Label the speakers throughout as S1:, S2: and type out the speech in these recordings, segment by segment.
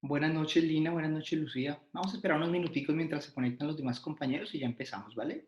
S1: Buenas noches, Lina. Buenas noches, Lucía. Vamos a esperar unos minuticos mientras se conectan los demás compañeros y ya empezamos, ¿vale?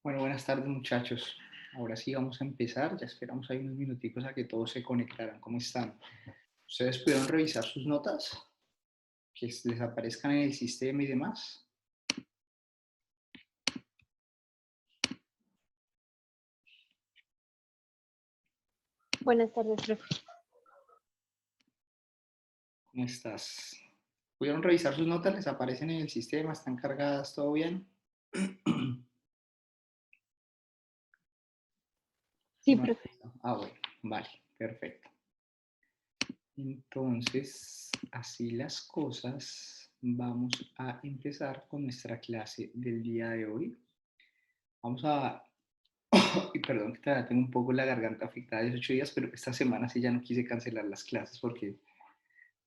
S1: Bueno, buenas tardes muchachos. Ahora sí vamos a empezar. Ya esperamos ahí unos minuticos a que todos se conectaran. ¿Cómo están? ¿Ustedes pudieron revisar sus notas? Que les aparezcan en el sistema y demás.
S2: Buenas tardes, profe.
S1: ¿Cómo estás? ¿Pudieron revisar sus notas? ¿Les aparecen en el sistema? ¿Están cargadas? ¿Todo bien?
S2: Sí,
S1: No.
S2: profe.
S1: Bueno, vale, perfecto. Entonces, así las cosas, vamos a empezar con nuestra clase del día de hoy. Vamos a... Y perdón que todavía tengo un poco la garganta afectada de 18 días, pero esta semana sí ya no quise cancelar las clases porque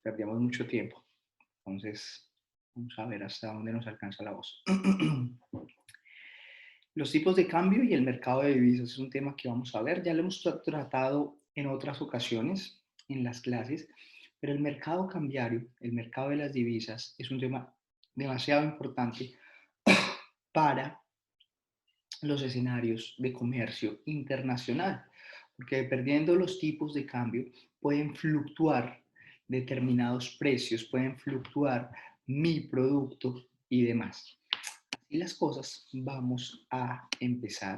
S1: perdíamos mucho tiempo. Entonces, vamos a ver hasta dónde nos alcanza la voz. Los tipos de cambio y el mercado de divisas es un tema que vamos a ver. Ya lo hemos tratado en otras ocasiones en las clases, pero el mercado cambiario, el mercado de las divisas, es un tema demasiado importante para los escenarios de comercio internacional, porque dependiendo los tipos de cambio pueden fluctuar determinados precios, pueden fluctuar mi producto y demás. Así las cosas, vamos a empezar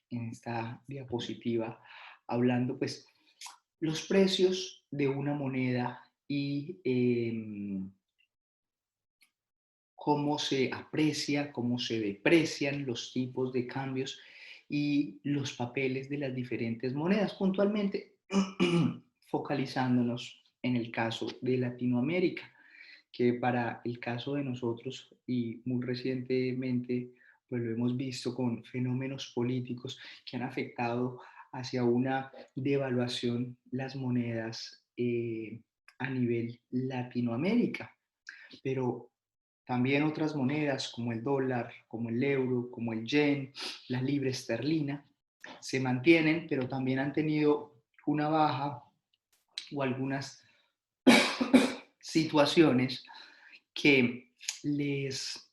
S1: en esta diapositiva hablando pues los precios de una moneda y cómo se aprecia, cómo se deprecian los tipos de cambios y los papeles de las diferentes monedas, puntualmente focalizándonos en el caso de Latinoamérica, que para el caso de nosotros y muy recientemente pues lo hemos visto con fenómenos políticos que han afectado hacia una devaluación las monedas a nivel Latinoamérica. Pero también otras monedas como el dólar, como el euro, como el yen, la libra esterlina, se mantienen, pero también han tenido una baja o algunas situaciones que les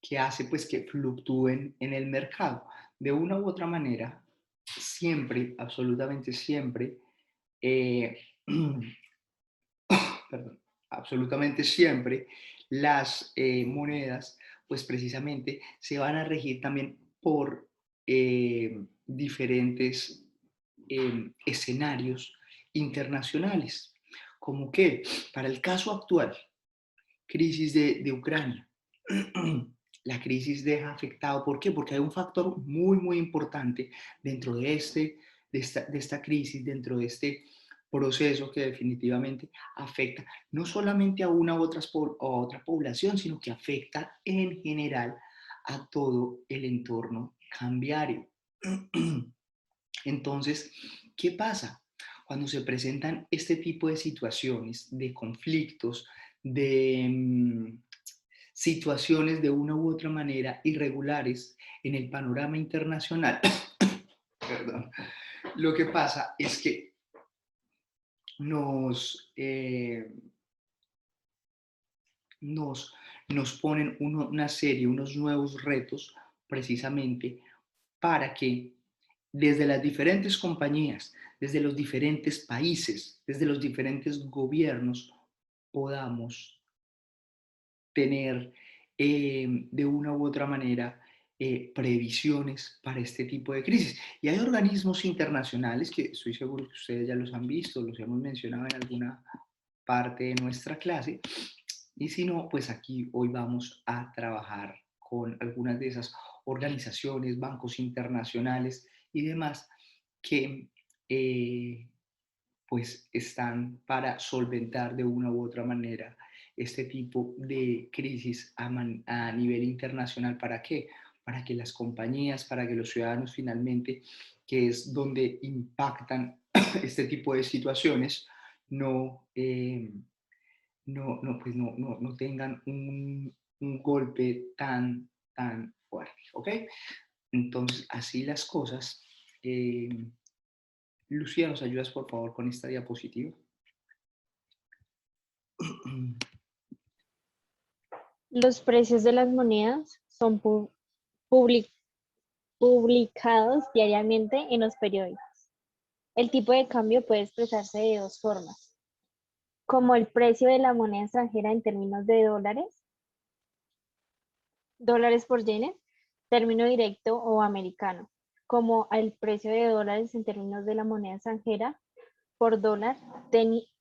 S1: que hace pues que fluctúen en el mercado. De una u otra manera, siempre, absolutamente siempre, eh, perdón, absolutamente siempre las monedas, pues precisamente se van a regir también por diferentes escenarios internacionales. Como que, para el caso actual, crisis de Ucrania, la crisis deja afectado. ¿Por qué? Porque hay un factor muy, muy importante dentro de esta crisis, dentro de este proceso que definitivamente afecta no solamente a una u otra población, sino que afecta en general a todo el entorno cambiario. Entonces, ¿qué pasa? Cuando se presentan este tipo de situaciones, de conflictos, de situaciones de una u otra manera irregulares en el panorama internacional, perdón, lo que pasa es que nos, nos, nos ponen una serie, unos nuevos retos precisamente para que desde las diferentes compañías, desde los diferentes países, desde los diferentes gobiernos, podamos tener de una u otra manera previsiones para este tipo de crisis. Y hay organismos internacionales que estoy seguro que ustedes ya los han visto, los hemos mencionado en alguna parte de nuestra clase, y si no, pues aquí hoy vamos a trabajar con algunas de esas organizaciones, bancos internacionales y demás que pues están para solventar de una u otra manera este tipo de crisis a nivel internacional. ¿Para qué? Para que las compañías, para que los ciudadanos finalmente, que es donde impactan este tipo de situaciones, no, no tengan un golpe tan fuerte. ¿Ok? Entonces, así las cosas. Lucía, ¿nos ayudas por favor con esta diapositiva?
S2: Los precios de las monedas son publi- publicados diariamente en los periódicos. El tipo de cambio puede expresarse de dos formas, como el precio de la moneda extranjera en términos de dólares por yenes, término directo o americano, como el precio de dólares en términos de la moneda extranjera por dólar,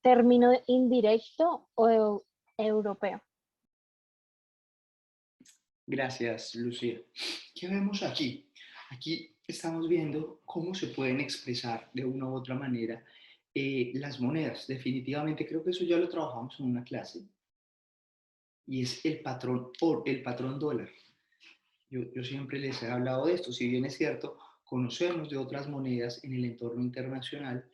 S2: término indirecto o europeo.
S1: Gracias, Lucía. ¿Qué vemos aquí? Aquí estamos viendo cómo se pueden expresar de una u otra manera las monedas. Definitivamente creo que eso ya lo trabajamos en una clase y es el patrón dólar. Yo siempre les he hablado de esto, si bien es cierto, conocemos de otras monedas en el entorno internacional,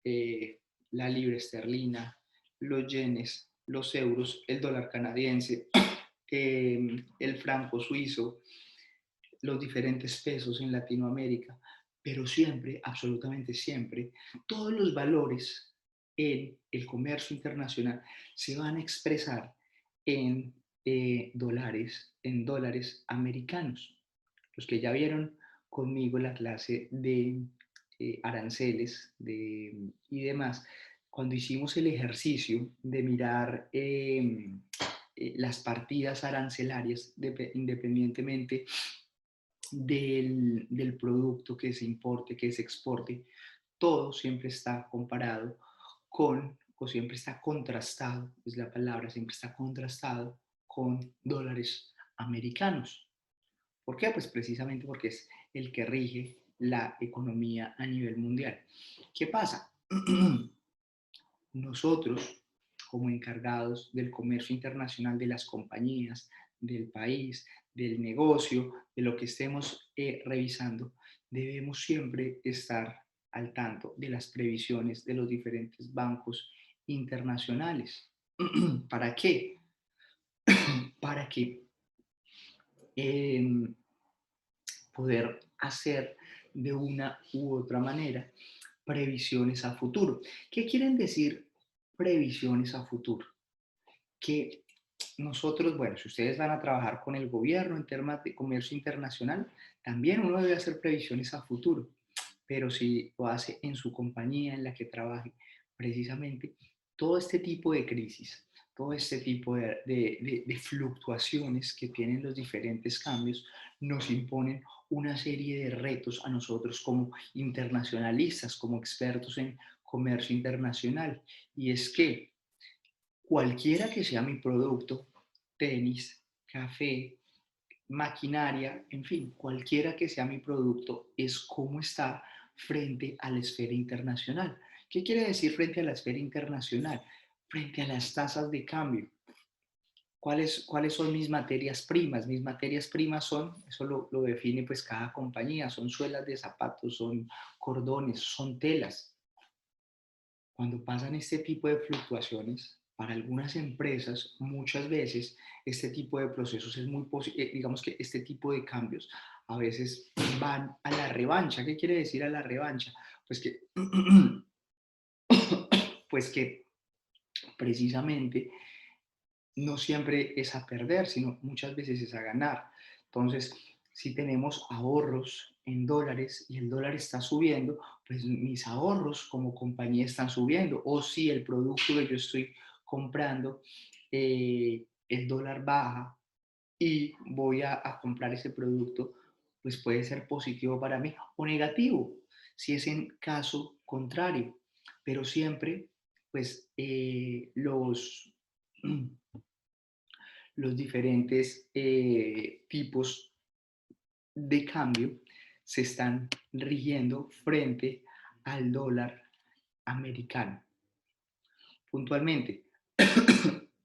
S1: eh, la libra esterlina, los yenes, los euros, el dólar canadiense, el franco suizo, los diferentes pesos en Latinoamérica, pero siempre, absolutamente siempre, todos los valores en el comercio internacional se van a expresar en en dólares americanos. Los que ya vieron conmigo la clase de aranceles y demás, cuando hicimos el ejercicio de mirar las partidas arancelarias, independientemente del producto que se importe, que se exporte, todo siempre está comparado con, o siempre está contrastado, es la palabra, siempre está contrastado con dólares americanos. ¿Por qué? Pues precisamente porque es el que rige la economía a nivel mundial. ¿Qué pasa? Nosotros, como encargados del comercio internacional de las compañías, del país, del negocio, de lo que estemos revisando, debemos siempre estar al tanto de las previsiones de los diferentes bancos internacionales. ¿Para qué? Para que eh, poder hacer de una u otra manera previsiones a futuro. ¿Qué quieren decir previsiones a futuro? Que nosotros, bueno, si ustedes van a trabajar con el gobierno en temas de comercio internacional, también uno debe hacer previsiones a futuro, pero si lo hace en su compañía en la que trabaje, precisamente todo este tipo de crisis, todo este tipo de fluctuaciones que tienen los diferentes cambios, nos imponen una serie de retos a nosotros como internacionalistas, como expertos en comercio internacional. Y es que cualquiera que sea mi producto, tenis, café, maquinaria, en fin, cualquiera que sea mi producto, es cómo está frente a la esfera internacional. ¿Qué quiere decir frente a la esfera internacional? Frente a las tasas de cambio. ¿Cuáles son mis materias primas? Mis materias primas son, eso lo define pues cada compañía, son suelas de zapatos, son cordones, son telas. Cuando pasan este tipo de fluctuaciones, para algunas empresas, muchas veces este tipo de procesos es muy digamos que este tipo de cambios a veces van a la revancha. ¿Qué quiere decir a la revancha? Pues que, pues que precisamente no siempre es a perder, sino muchas veces es a ganar. Entonces, si tenemos ahorros en dólares y el dólar está subiendo, pues mis ahorros como compañía están subiendo. O si el producto que yo estoy comprando, el dólar baja y voy a comprar ese producto, pues puede ser positivo para mí o negativo, si es en caso contrario. Pero siempre, pues los diferentes tipos de cambio se están rigiendo frente al dólar americano. Puntualmente,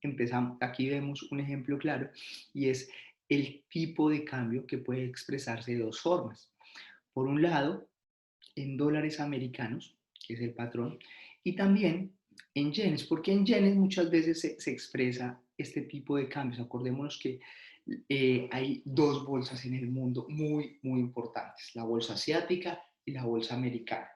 S1: empezamos, aquí vemos un ejemplo claro y es el tipo de cambio que puede expresarse de dos formas. Por un lado, en dólares americanos, que es el patrón, y también en yenes, porque en yenes muchas veces se expresa este tipo de cambios. Acordémonos que hay dos bolsas en el mundo muy, muy importantes, la bolsa asiática y la bolsa americana.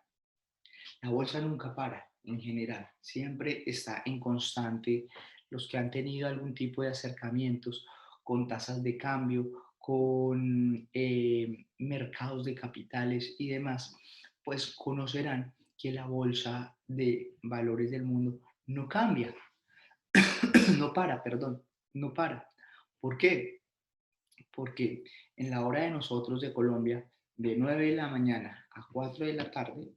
S1: La bolsa nunca para, en general, siempre está en constante. Los que han tenido algún tipo de acercamientos con tasas de cambio, con mercados de capitales y demás, pues conocerán que la bolsa de valores del mundo no cambia, no para, perdón, no para. ¿Por qué? Porque en la hora de nosotros de Colombia, de 9 de la mañana a 4 de la tarde,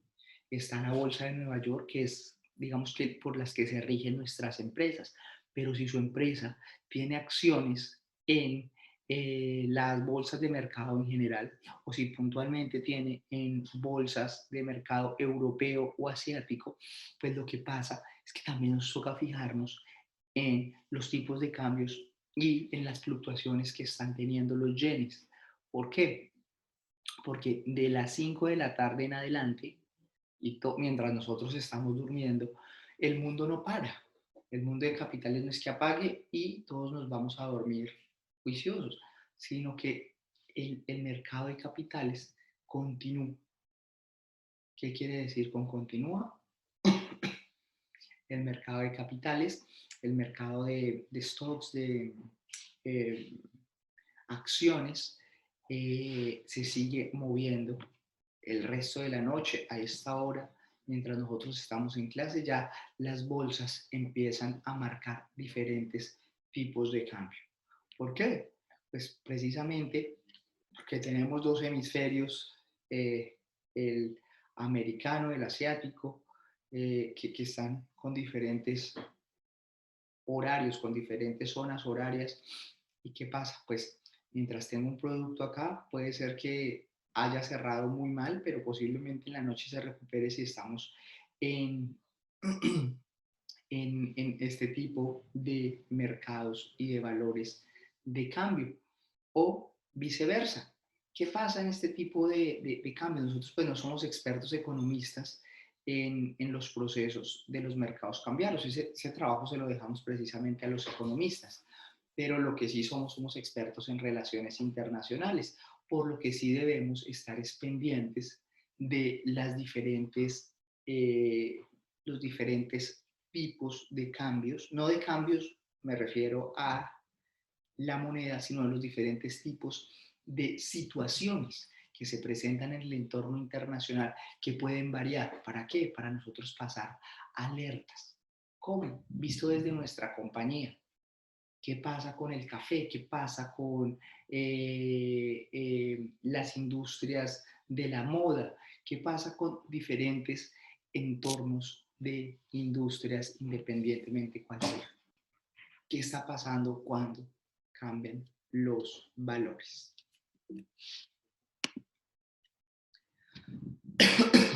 S1: está la bolsa de Nueva York, que es, digamos que por las que se rigen nuestras empresas. Pero si su empresa tiene acciones en las bolsas de mercado en general, o si puntualmente tiene en bolsas de mercado europeo o asiático, pues lo que pasa es que también nos toca fijarnos en los tipos de cambios y en las fluctuaciones que están teniendo los yenes. ¿Por qué? Porque de las 5 de la tarde en adelante, y mientras nosotros estamos durmiendo, el mundo no para. El mundo de capitales no es que apague y todos nos vamos a dormir juiciosos, sino que el mercado de capitales continúa. ¿Qué quiere decir con continúa? El mercado de capitales, el mercado de stocks, de eh, acciones, se sigue moviendo el resto de la noche. A esta hora, mientras nosotros estamos en clase, ya las bolsas empiezan a marcar diferentes tipos de cambio. ¿Por qué? Pues precisamente porque tenemos dos hemisferios, el americano, el asiático, que están con diferentes horarios, con diferentes zonas horarias. ¿Y qué pasa? Pues mientras tengo un producto acá, puede ser que haya cerrado muy mal, pero posiblemente en la noche se recupere si estamos en, en este tipo de mercados y de valores de cambio. O viceversa. ¿Qué pasa en este tipo de cambios? Nosotros pues no somos expertos economistas en los procesos de los mercados cambiarios. Ese trabajo se lo dejamos precisamente a los economistas. Pero lo que sí somos expertos en relaciones internacionales, por lo que sí debemos estar pendientes de las diferentes, los diferentes tipos de cambios, no de cambios, me refiero a la moneda, sino de los diferentes tipos de situaciones que se presentan en el entorno internacional que pueden variar. ¿Para qué? Para nosotros pasar alertas. ¿Cómo? Visto desde nuestra compañía. ¿Qué pasa con el café? ¿Qué pasa con las industrias de la moda? ¿Qué pasa con diferentes entornos de industrias independientemente cuál sea? ¿Qué está pasando cuando cambian los valores?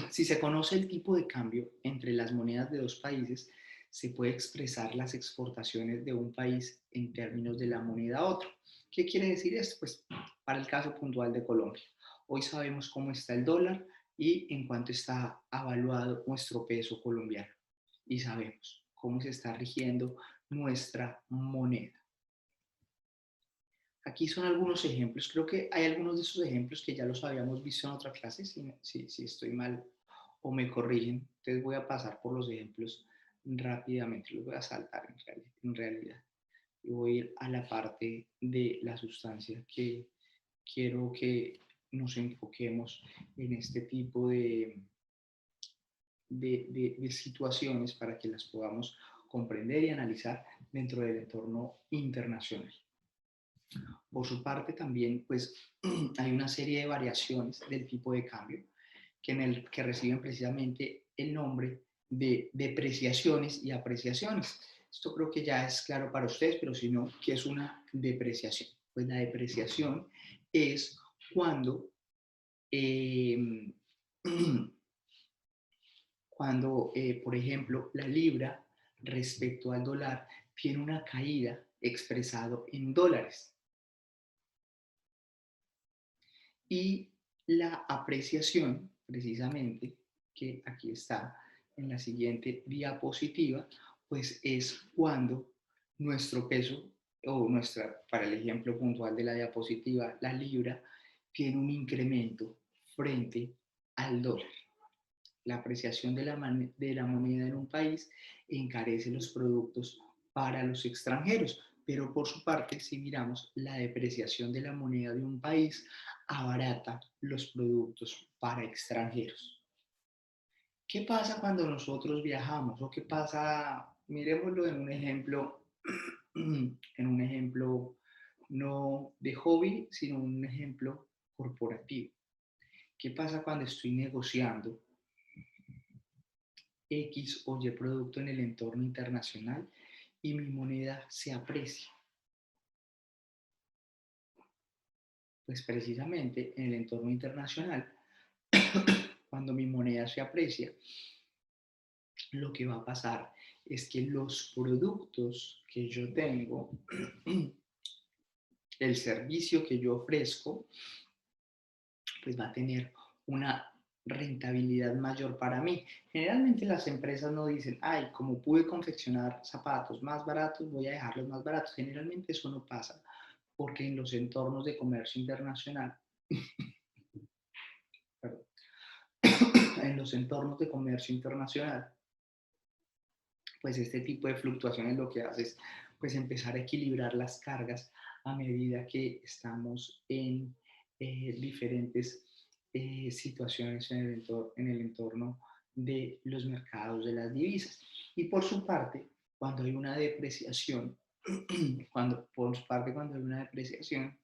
S1: Si se conoce el tipo de cambio entre las monedas de dos países, se puede expresar las exportaciones de un país en términos de la moneda a otro. ¿Qué quiere decir esto? Pues para el caso puntual de Colombia. Hoy sabemos cómo está el dólar y en cuánto está evaluado nuestro peso colombiano. Y sabemos cómo se está rigiendo nuestra moneda. Aquí son algunos ejemplos. Creo que hay algunos de esos ejemplos que ya los habíamos visto en otra clase. Si estoy mal o me corrigen, entonces voy a pasar por los ejemplos rápidamente. Los voy a saltar en realidad. Y voy a ir a la parte de la sustancia que quiero que nos enfoquemos en este tipo de situaciones para que las podamos comprender y analizar dentro del entorno internacional. Por su parte, también pues, hay una serie de variaciones del tipo de cambio que reciben precisamente el nombre de depreciaciones y apreciaciones. Esto creo que ya es claro para ustedes, pero si no, ¿qué es una depreciación? Pues la depreciación es cuando, eh, por ejemplo, la libra respecto al dólar tiene una caída expresado en dólares. Y la apreciación, precisamente, que aquí está en la siguiente diapositiva, pues es cuando nuestro peso, o para el ejemplo puntual de la diapositiva, la libra, tiene un incremento frente al dólar. La apreciación de la moneda en un país encarece los productos para los extranjeros. Pero por su parte, si miramos, la depreciación de la moneda de un país abarata los productos para extranjeros. ¿Qué pasa cuando nosotros viajamos? ¿O qué pasa? Miremoslo en un ejemplo, en un ejemplo no de hobby, sino un ejemplo corporativo. ¿Qué pasa cuando estoy negociando X o Y producto en el entorno internacional y mi moneda se aprecia? Pues precisamente en el entorno internacional, cuando mi moneda se aprecia, lo que va a pasar es que los productos que yo tengo, el servicio que yo ofrezco, pues va a tener una rentabilidad mayor para mí. Generalmente las empresas no dicen, ay, como pude confeccionar zapatos más baratos, voy a dejarlos más baratos. Generalmente eso no pasa, porque en los entornos de comercio internacional, perdón, en los entornos de comercio internacional, pues este tipo de fluctuaciones lo que hace es pues empezar a equilibrar las cargas a medida que estamos en diferentes situaciones en el entorno de los mercados de las divisas. Y por su parte, cuando hay una depreciación, cuando hay una depreciación,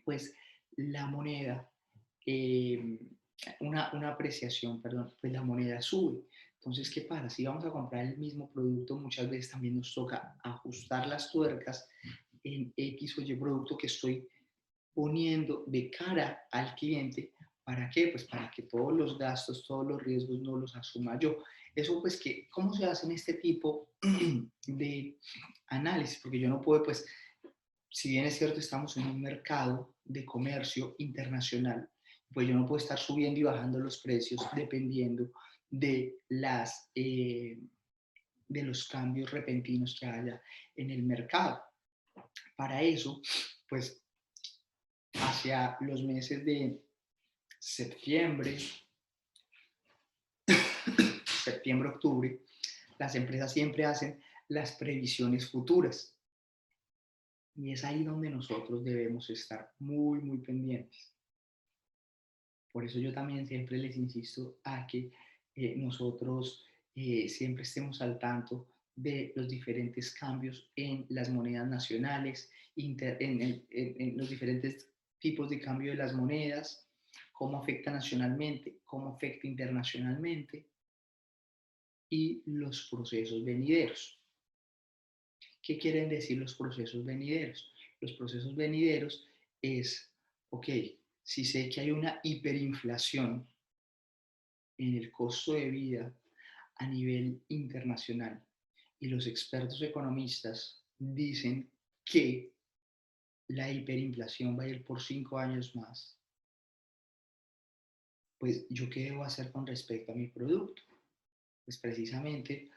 S1: pues la moneda, eh, una apreciación, perdón, pues la moneda sube. Entonces, ¿qué pasa? Si vamos a comprar el mismo producto, muchas veces también nos toca ajustar las tuercas en X o Y producto que estoy poniendo de cara al cliente. ¿Para qué? Pues para que todos los gastos, todos los riesgos no los asuma yo. Eso pues que, ¿cómo se hace en este tipo de análisis? Porque yo no puedo pues si bien es cierto, estamos en un mercado de comercio internacional, pues yo no puedo estar subiendo y bajando los precios dependiendo de, de los cambios repentinos que haya en el mercado. Para eso, pues hacia los meses de septiembre, octubre, las empresas siempre hacen las previsiones futuras. Y es ahí donde nosotros debemos estar muy, muy pendientes. Por eso yo también siempre les insisto a que nosotros siempre estemos al tanto de los diferentes cambios en las monedas nacionales, en los diferentes tipos de cambio de las monedas, cómo afecta nacionalmente, cómo afecta internacionalmente y los procesos venideros. ¿Qué quieren decir los procesos venideros? Los procesos venideros es, ok, si sé que hay una hiperinflación en el costo de vida a nivel internacional y los expertos economistas dicen que la hiperinflación va a ir por 5 años más, pues yo qué debo hacer con respecto a mi producto? Pues precisamente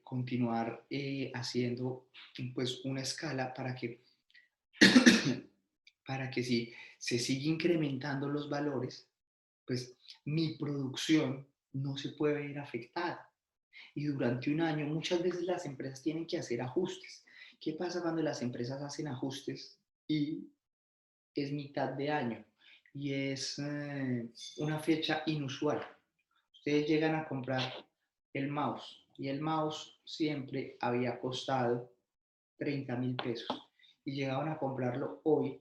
S1: continuar haciendo pues una escala para que si se sigue incrementando los valores, pues mi producción no se puede ver afectada. Y durante un año muchas veces las empresas tienen que hacer ajustes. ¿Qué pasa cuando las empresas hacen ajustes y es mitad de año y es una fecha inusual? Ustedes llegan a comprar el mouse y el mouse siempre había costado 30.000 pesos y llegaban a comprarlo hoy,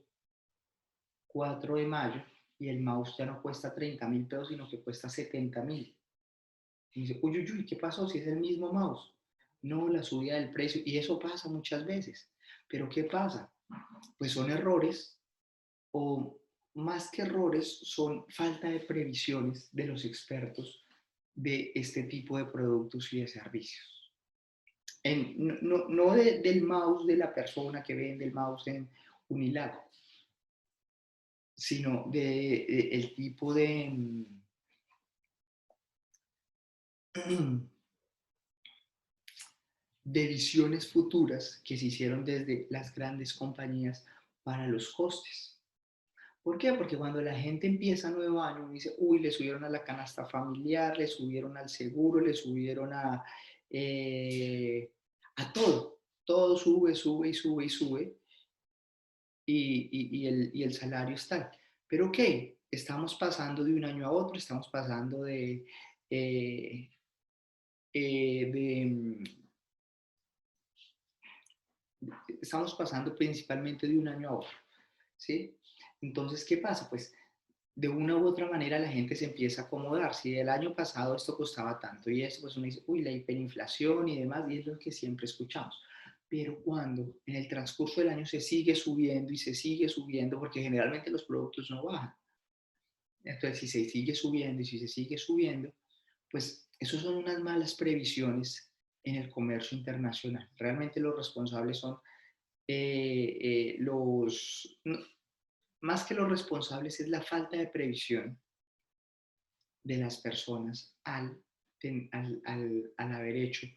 S1: 4 de mayo, y el mouse ya no cuesta 30.000 pesos, sino que cuesta 70.000. Y dice, uy, uy, uy, ¿qué pasó si es el mismo mouse? No, la subida del precio, y eso pasa muchas veces. Pero ¿qué pasa? Pues son errores, o más que errores, son falta de previsiones de los expertos de este tipo de productos y de servicios. Del mouse de la persona que vende el mouse en Unilago, sino el tipo de visiones futuras que se hicieron desde las grandes compañías para los costes. ¿Por qué? Porque cuando la gente empieza nuevo año, dice, uy, le subieron a la canasta familiar, le subieron al seguro, le subieron a todo. todo sube, sube y sube y sube y el salario está. Pero ok, estamos pasando de un año a otro, estamos pasando eh, de estamos pasando principalmente de un año a otro, ¿sí? Entonces, ¿qué pasa? Pues de una u otra manera la gente se empieza a acomodar. Si el año pasado esto costaba tanto y eso, pues uno dice, uy, la hiperinflación y demás, y es lo que siempre escuchamos. Pero cuando en el transcurso del año se sigue subiendo y se sigue subiendo, porque generalmente los productos no bajan. Entonces, si se sigue subiendo y si se sigue subiendo, pues eso son unas malas previsiones en el comercio internacional. Realmente los responsables son más que los responsables, es la falta de previsión de las personas al haber hecho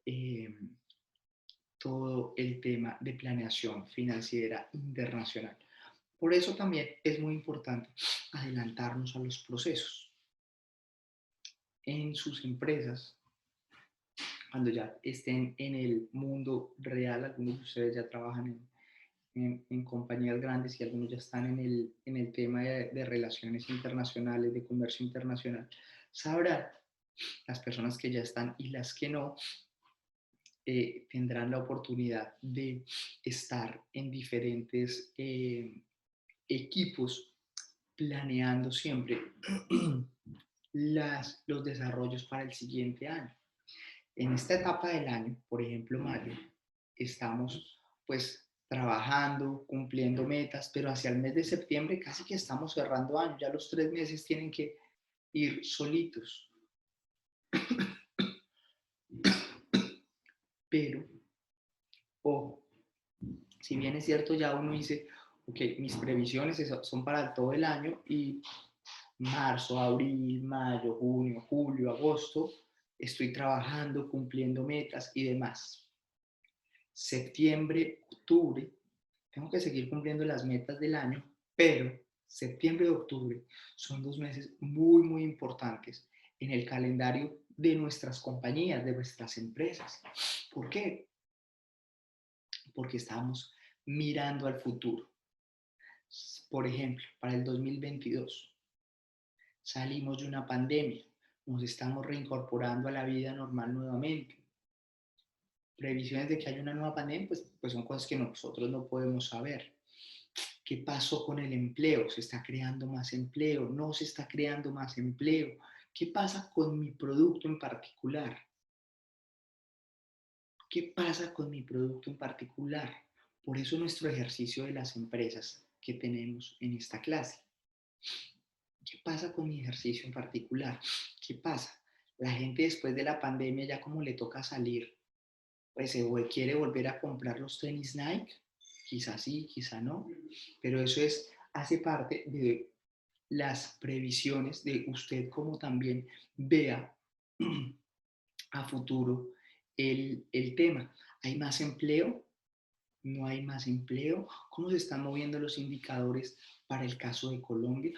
S1: eh, todo el tema de planeación financiera internacional. Por eso también es muy importante adelantarnos a los procesos en sus empresas. Cuando ya estén en el mundo real, algunos de ustedes ya trabajan en compañías grandes y algunos ya están en el tema de relaciones internacionales, de comercio internacional, sabrán las personas que ya están y las que no, tendrán la oportunidad de estar en diferentes equipos planeando siempre los desarrollos para el siguiente año. En esta etapa del año, por ejemplo, mayo, estamos pues trabajando, cumpliendo metas, pero hacia el mes de septiembre casi que estamos cerrando año, ya los 3 meses tienen que ir solitos. Pero, ojo, si bien es cierto, ya uno dice, ok, mis previsiones son para todo el año y marzo, abril, mayo, junio, julio, agosto, estoy trabajando, cumpliendo metas y demás. Septiembre, octubre, tengo que seguir cumpliendo las metas del año, pero septiembre y octubre son 2 meses muy, muy importantes en el calendario de nuestras compañías, de nuestras empresas. ¿Por qué? Porque estamos mirando al futuro. Por ejemplo, para el 2022 salimos de una pandemia, nos estamos reincorporando a la vida normal nuevamente. Previsiones de que haya una nueva pandemia, pues son cosas que nosotros no podemos saber. ¿Qué pasó con el empleo? ¿Se está creando más empleo? ¿No se está creando más empleo? ¿Qué pasa con mi producto en particular? ¿Qué pasa con mi producto en particular? Por eso nuestro ejercicio de las empresas que tenemos en esta clase. ¿Qué pasa con mi ejercicio en particular? ¿Qué pasa? La gente después de la pandemia ya como le toca salir, pues se quiere volver a comprar los tenis Nike. Quizá sí, quizá no, pero eso hace parte de las previsiones de usted como también vea a futuro el tema. ¿Hay más empleo? ¿No hay más empleo? ¿Cómo se están moviendo los indicadores para el caso de Colombia?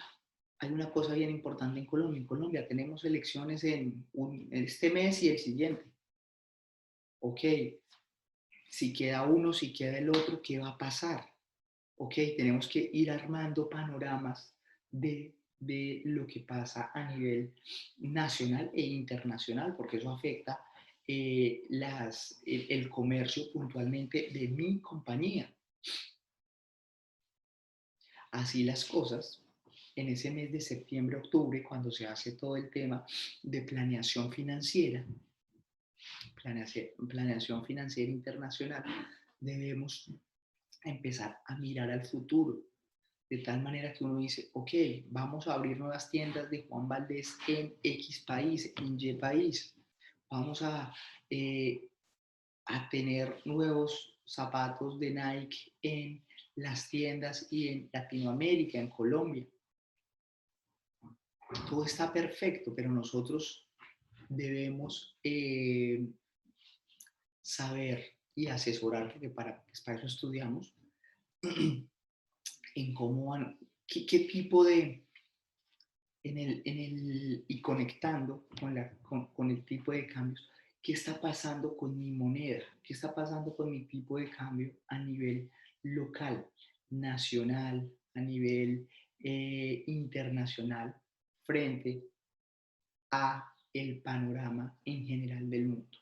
S1: Hay una cosa bien importante en Colombia. En Colombia tenemos elecciones en este mes y el siguiente. Ok, si queda uno, si queda el otro, ¿qué va a pasar? Ok, tenemos que ir armando panoramas de lo que pasa a nivel nacional e internacional, porque eso afecta el comercio puntualmente de mi compañía. Así las cosas, en ese mes de septiembre, octubre, cuando se hace todo el tema de planeación financiera, planeación financiera internacional, debemos empezar a mirar al futuro, de tal manera que uno dice, ok, vamos a abrir nuevas tiendas de Juan Valdés en X país, en Y país, vamos a tener nuevos zapatos de Nike en las tiendas y en Latinoamérica, en Colombia. Todo está perfecto, pero nosotros debemos saber y asesorar, porque para eso estudiamos, en cómo van, qué tipo de, y conectando con el tipo de cambios, ¿Qué está pasando con mi moneda? ¿Qué está pasando con mi tipo de cambio a nivel local, nacional, a nivel internacional, frente a el panorama en general del mundo?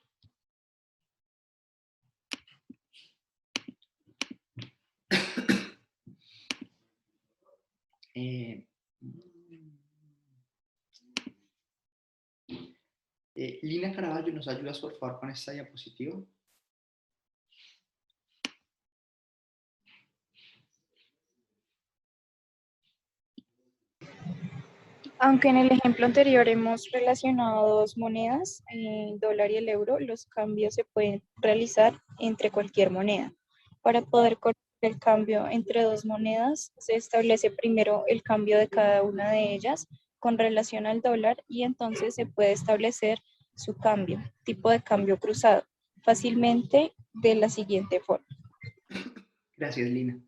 S1: Eh, Lina Caraballo, ¿nos ayudas por favor con esta diapositiva?
S3: Aunque en el ejemplo anterior hemos relacionado dos monedas, el dólar y el euro, los cambios se pueden realizar entre cualquier moneda. Para poder conocer el cambio entre dos monedas, se establece primero el cambio de cada una de ellas con relación al dólar y entonces se puede establecer su cambio, tipo de cambio cruzado, fácilmente de la siguiente forma.
S1: Gracias, Lina.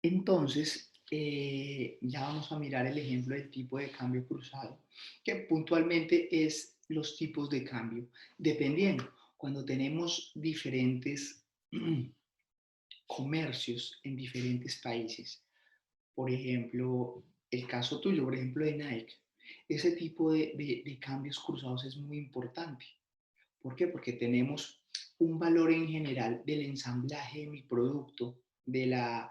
S1: Entonces, ya vamos a mirar el ejemplo del tipo de cambio cruzado, que puntualmente es los tipos de cambio, dependiendo, cuando tenemos diferentes comercios en diferentes países. Por ejemplo, el caso tuyo, por ejemplo, de Nike, ese tipo de cambios cruzados es muy importante. ¿Por qué? Porque tenemos un valor en general del ensamblaje de mi producto, de la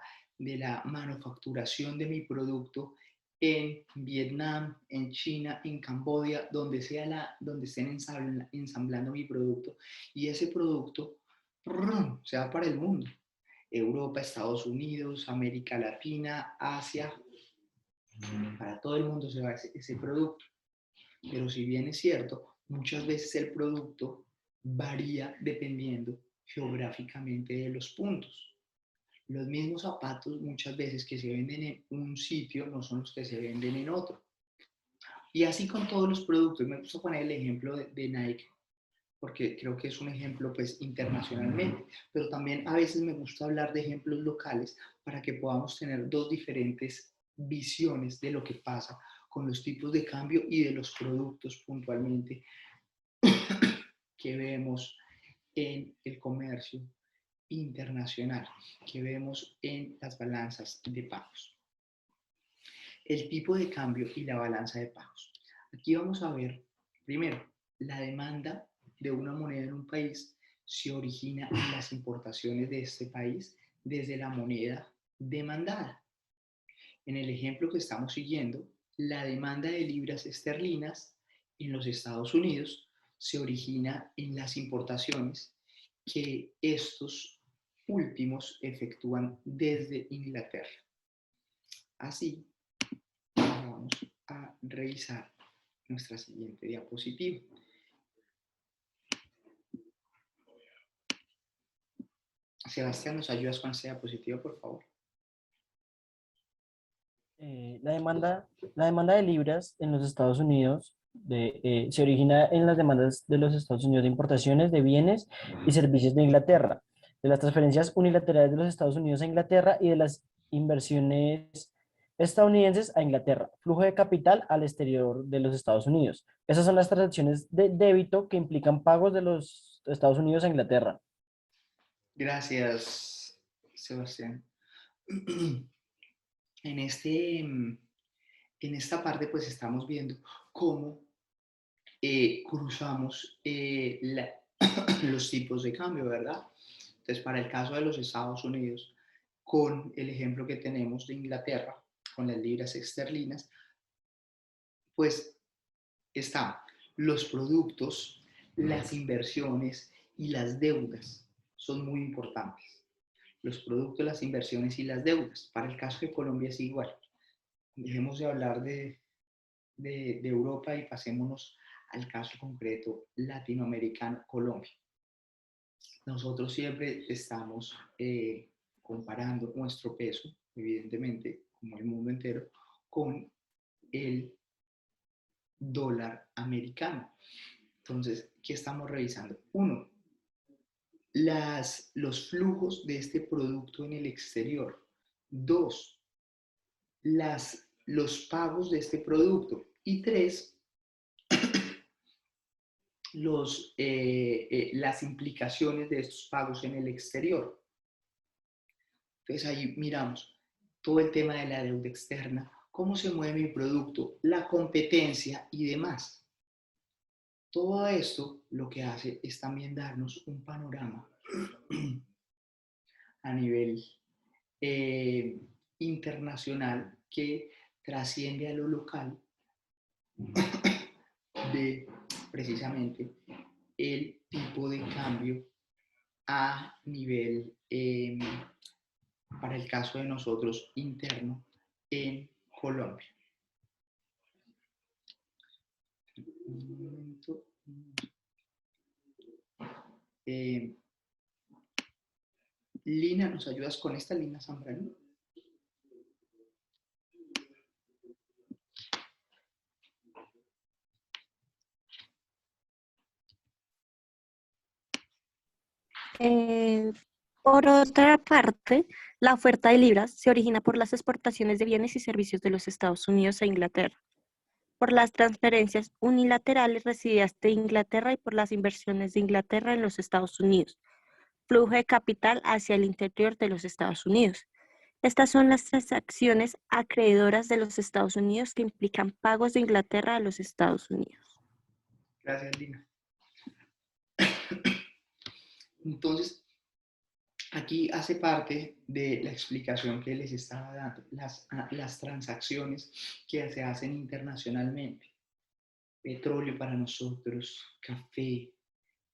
S1: manufacturación de mi producto en Vietnam, en China, en Camboya, donde donde estén ensamblando mi producto. Y ese producto se va para el mundo. Europa, Estados Unidos, América Latina, Asia, para todo el mundo se va ese producto. Pero si bien es cierto, muchas veces el producto varía dependiendo geográficamente de los puntos. Los mismos zapatos muchas veces que se venden en un sitio no son los que se venden en otro. Y así con todos los productos. Me gusta poner el ejemplo de Nike porque creo que es un ejemplo pues internacionalmente, pero también a veces me gusta hablar de ejemplos locales para que podamos tener dos diferentes visiones de lo que pasa con los tipos de cambio y de los productos puntualmente que vemos en el comercio internacional, que vemos en las balanzas de pagos. El tipo de cambio y la balanza de pagos. Aquí vamos a ver, primero, la demanda de una moneda en un país se origina en las importaciones de este país desde la moneda demandada. En el ejemplo que estamos siguiendo, la demanda de libras esterlinas en los Estados Unidos se origina en las importaciones que estos últimos efectúan desde Inglaterra. Así, vamos a revisar nuestra siguiente diapositiva. Sebastián, ¿nos ayudas con esta diapositiva, por favor?
S4: La demanda de libras en los Estados Unidos se origina en las demandas de los Estados Unidos de importaciones de bienes y servicios de Inglaterra, de las transferencias unilaterales de los Estados Unidos a Inglaterra y de las inversiones estadounidenses a Inglaterra, flujo de capital al exterior de los Estados Unidos. Esas son las transacciones de débito que implican pagos de los Estados Unidos a Inglaterra.
S1: Gracias, Sebastián. En esta parte pues estamos viendo cómo cruzamos los tipos de cambio, ¿verdad? Entonces, para el caso de los Estados Unidos, con el ejemplo que tenemos de Inglaterra, con las libras esterlinas, pues están los productos, las inversiones y las deudas. Son muy importantes. Los productos, las inversiones y las deudas. Para el caso de Colombia es igual. Dejemos de hablar de Europa y pasémonos al caso concreto latinoamericano, Colombia. Nosotros siempre estamos comparando nuestro peso, evidentemente, como el mundo entero, con el dólar americano. Entonces, ¿qué estamos revisando? Uno, los flujos de este producto en el exterior. Dos, las los pagos de este producto. Y 3, las implicaciones de estos pagos en el exterior. Entonces ahí miramos todo el tema de la deuda externa, cómo se mueve mi producto, la competencia y demás. Todo esto lo que hace es también darnos un panorama a nivel internacional que trasciende a lo local de precisamente el tipo de cambio a nivel, para el caso de nosotros, interno en Colombia. Un momento. Lina, ¿nos ayudas con esta, Lina Zambrano?
S5: Por otra parte, la oferta de libras se origina por las exportaciones de bienes y servicios de los Estados Unidos a Inglaterra, por las transferencias unilaterales recibidas de Inglaterra y por las inversiones de Inglaterra en los Estados Unidos, flujo de capital hacia el interior de los Estados Unidos. Estas son las transacciones acreedoras de los Estados Unidos que implican pagos de Inglaterra a los Estados Unidos.
S1: Gracias, Lina. Entonces, aquí hace parte de la explicación que les estaba dando, las transacciones que se hacen internacionalmente. Petróleo para nosotros, café,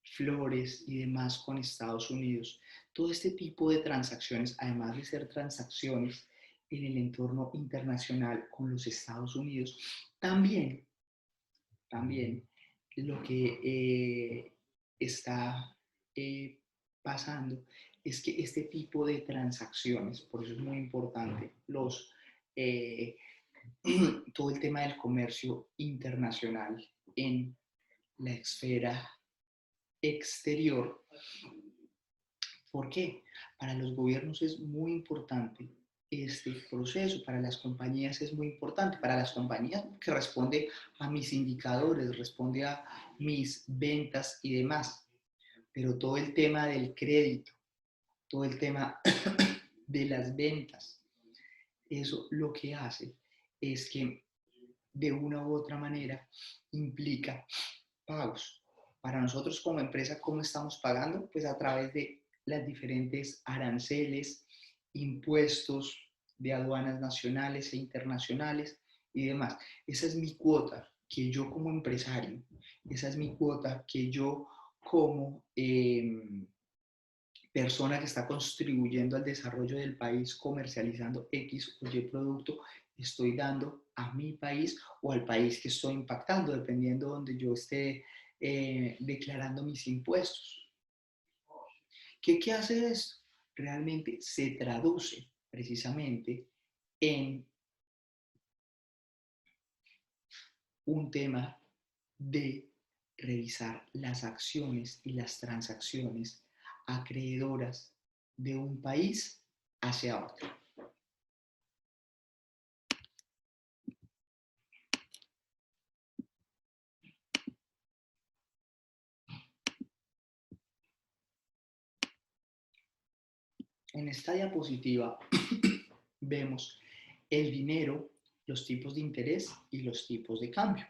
S1: flores y demás con Estados Unidos. Todo este tipo de transacciones, además de ser transacciones en el entorno internacional con los Estados Unidos, también lo que está pasando es que este tipo de transacciones, por eso es muy importante, todo el tema del comercio internacional en la esfera exterior. ¿Por qué? Para los gobiernos es muy importante este proceso, para las compañías es muy importante, para las compañías que responde a mis indicadores, responde a mis ventas y demás, pero todo el tema del crédito, todo el tema de las ventas, eso lo que hace es que de una u otra manera implica pagos. Para nosotros como empresa, ¿cómo estamos pagando? Pues a través de las diferentes aranceles, impuestos de aduanas nacionales e internacionales y demás. Esa es mi cuota que yo como empresario, esa es mi cuota que yo como persona que está contribuyendo al desarrollo del país comercializando X o Y producto, estoy dando a mi país o al país que estoy impactando, dependiendo de donde yo esté declarando mis impuestos. ¿Qué hace esto? Realmente se traduce precisamente en un tema de revisar las acciones y las transacciones acreedoras de un país hacia otro. En esta diapositiva vemos el dinero, los tipos de interés y los tipos de cambio.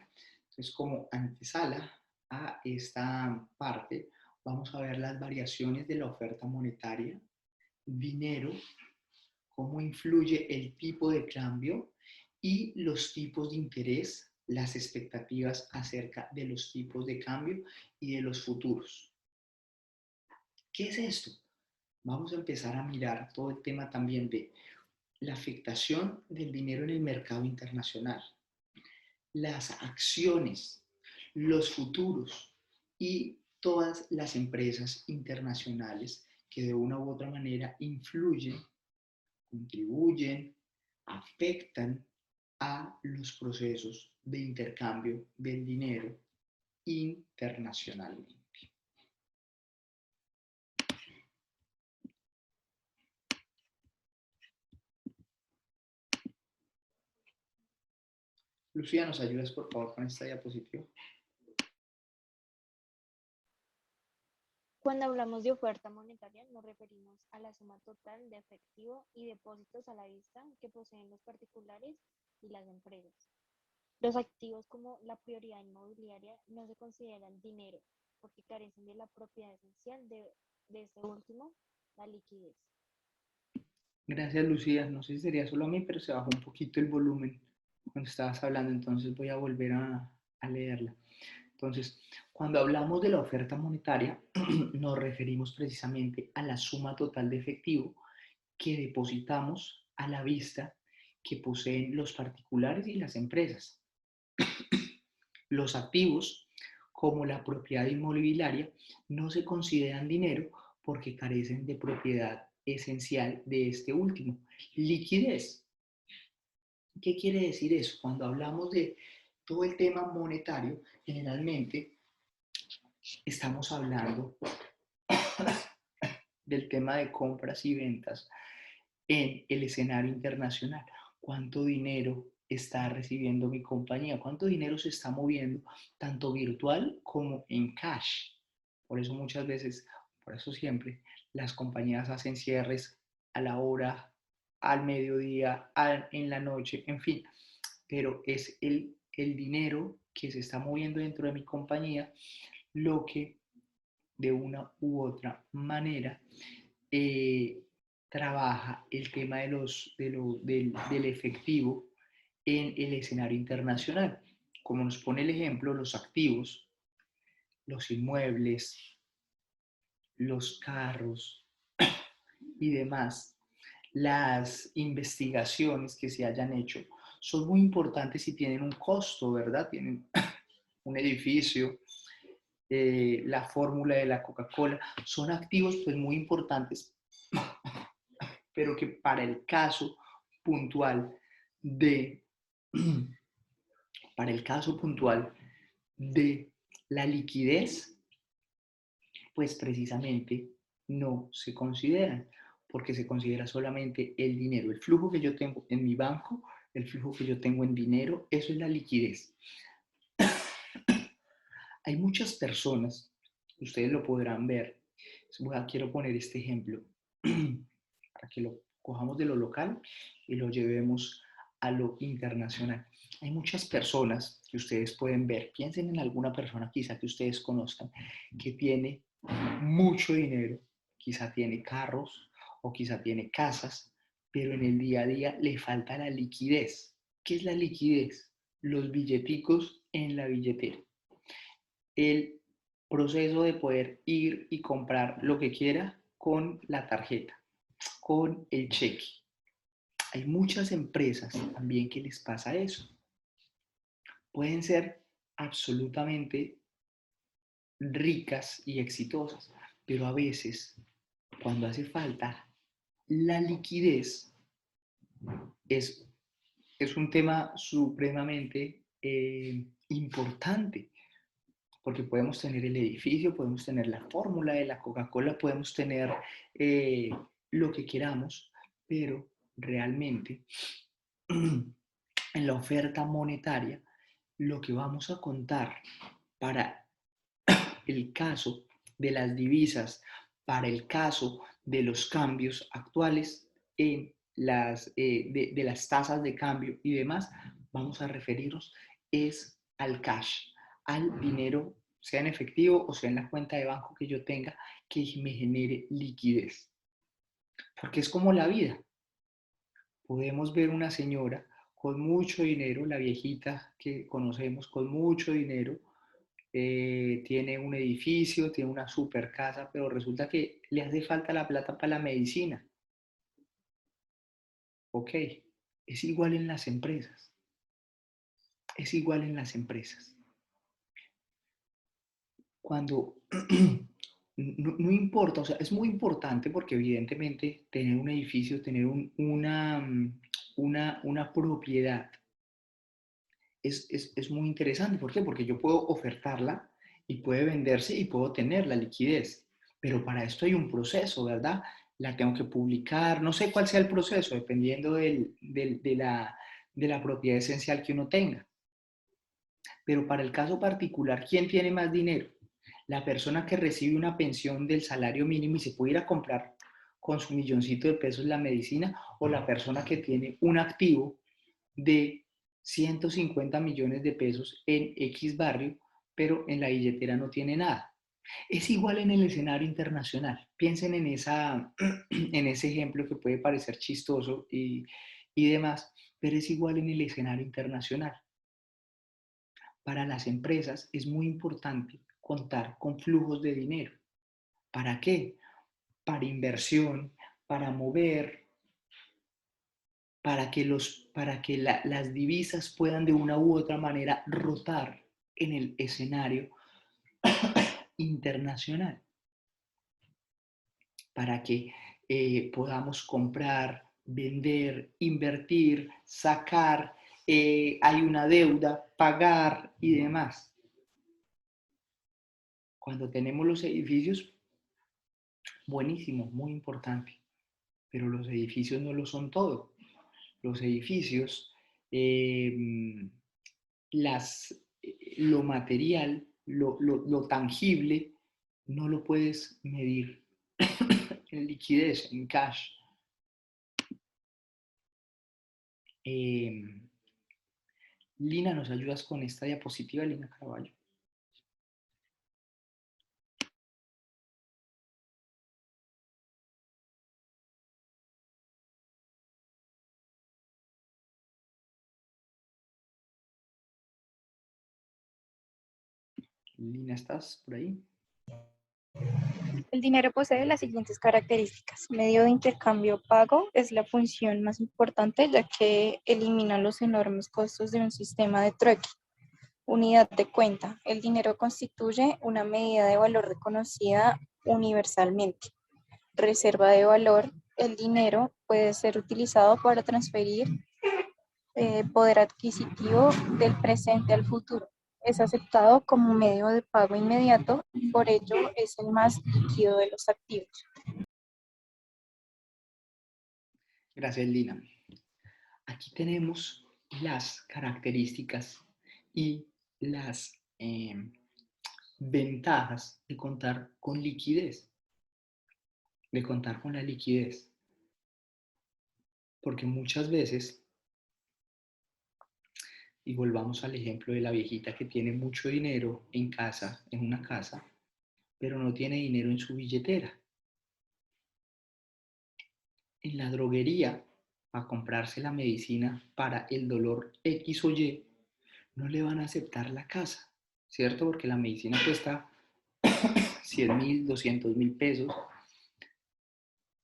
S1: Entonces, como antesala a esta parte, vamos a ver las variaciones de la oferta monetaria, dinero, cómo influye el tipo de cambio y los tipos de interés, las expectativas acerca de los tipos de cambio y de los futuros. ¿Qué es esto? Vamos a empezar a mirar todo el tema también de la afectación del dinero en el mercado internacional, las acciones, los futuros y todas las empresas internacionales que de una u otra manera influyen, contribuyen, afectan a los procesos de intercambio del dinero internacionalmente. Lucía, ¿nos ayudas por favor con esta diapositiva?
S2: Cuando hablamos de oferta monetaria, nos referimos a la suma total de efectivo y depósitos a la vista que poseen los particulares y las empresas. Los activos como la prioridad inmobiliaria no se consideran dinero porque carecen de la propiedad esencial de este último, la liquidez.
S1: Gracias, Lucía. No sé si sería solo a mí, pero se bajó un poquito el volumen cuando estabas hablando, entonces voy a volver a leerla. Entonces, cuando hablamos de la oferta monetaria, nos referimos precisamente a la suma total de efectivo que depositamos a la vista que poseen los particulares y las empresas. Los activos, como la propiedad inmobiliaria, no se consideran dinero porque carecen de propiedad esencial de este último, liquidez. ¿Qué quiere decir eso? Cuando hablamos de todo el tema monetario, generalmente estamos hablando del tema de compras y ventas en el escenario internacional. ¿Cuánto dinero está recibiendo mi compañía? ¿Cuánto dinero se está moviendo tanto virtual como en cash? Por eso muchas veces, por eso siempre, las compañías hacen cierres a la hora, al mediodía, en la noche, en fin. Pero es el dinero que se está moviendo dentro de mi compañía lo que de una u otra manera trabaja el tema del efectivo en el escenario internacional. Como nos pone el ejemplo, los activos, los inmuebles, los carros y demás, las investigaciones que se hayan hecho son muy importantes y tienen un costo, ¿verdad? Tienen un edificio, la fórmula de la Coca-Cola, son activos pues muy importantes, pero que para el caso puntual de, para el caso puntual de la liquidez, pues precisamente no se consideran, porque se considera solamente el dinero, el flujo que yo tengo en mi banco, el flujo que yo tengo en dinero, eso es la liquidez. Hay muchas personas, ustedes lo podrán ver, quiero poner este ejemplo para que lo cojamos de lo local y lo llevemos a lo internacional. Hay muchas personas que ustedes pueden ver, piensen en alguna persona quizá que ustedes conozcan, que tiene mucho dinero, quizá tiene carros o quizá tiene casas, pero en el día a día le falta la liquidez. ¿Qué es la liquidez? Los billeticos en la billetera. El proceso de poder ir y comprar lo que quiera con la tarjeta, con el cheque. Hay muchas empresas también que les pasa eso. Pueden ser absolutamente ricas y exitosas, pero a veces, cuando hace falta la liquidez, es un tema supremamente importante, porque podemos tener el edificio, podemos tener la fórmula de la Coca-Cola, podemos tener lo que queramos, pero realmente en la oferta monetaria, lo que vamos a contar para el caso de las divisas, para el caso de los cambios actuales en de las tasas de cambio y demás, vamos a referirnos es al cash, al dinero, sea en efectivo o sea en la cuenta de banco que yo tenga, que me genere liquidez. Porque es como la vida. Podemos ver una señora con mucho dinero, la viejita que conocemos, con mucho dinero, tiene un edificio, tiene una super casa, pero resulta que le hace falta la plata para la medicina. Ok, es igual en las empresas. Es igual en las empresas. Cuando no importa, o sea, es muy importante porque evidentemente tener un edificio, tener una propiedad es muy interesante. ¿Por qué? Porque yo puedo ofertarla y puede venderse y puedo tener la liquidez. Pero para esto hay un proceso, ¿verdad? La tengo que publicar, no sé cuál sea el proceso, dependiendo de la propiedad esencial que uno tenga. Pero para el caso particular, ¿quién tiene más dinero? La persona que recibe una pensión del salario mínimo y se puede ir a comprar con su milloncito de pesos la medicina, o la persona que tiene un activo de 150 millones de pesos en X barrio, pero en la billetera no tiene nada. Es igual en el escenario internacional. Piensen en, en ese ejemplo que puede parecer chistoso y demás, pero es igual en el escenario internacional. Para las empresas es muy importante contar con flujos de dinero. ¿Para qué? Para inversión, para mover, para que las divisas puedan de una u otra manera rotar en el escenario internacional, para que podamos comprar, vender, invertir, sacar, hay una deuda, pagar y demás. Cuando tenemos los edificios, buenísimo, muy importante, pero los edificios no lo son todo. Los edificios, lo material, lo tangible, no lo puedes medir en liquidez, en cash. Lina, ¿nos ayudas con esta diapositiva, Lina Carvalho? Lina, ¿estás por ahí?
S3: El dinero posee las siguientes características. Medio de intercambio pago es la función más importante, ya que elimina los enormes costos de un sistema de trueque. Unidad de cuenta. El dinero constituye una medida de valor reconocida universalmente. Reserva de valor. El dinero puede ser utilizado para transferir poder adquisitivo del presente al futuro. Es aceptado como medio de pago inmediato y por ello es el más líquido de los activos.
S1: Gracias, Lina. Aquí tenemos las características y las ventajas de contar con liquidez, de contar con la liquidez. Porque muchas veces, y volvamos al ejemplo de la viejita que tiene mucho dinero en casa, en una casa, pero no tiene dinero en su billetera. En la droguería, a comprarse la medicina para el dolor X o Y, no le van a aceptar la casa, ¿cierto? Porque la medicina cuesta 100.000, 200.000 pesos,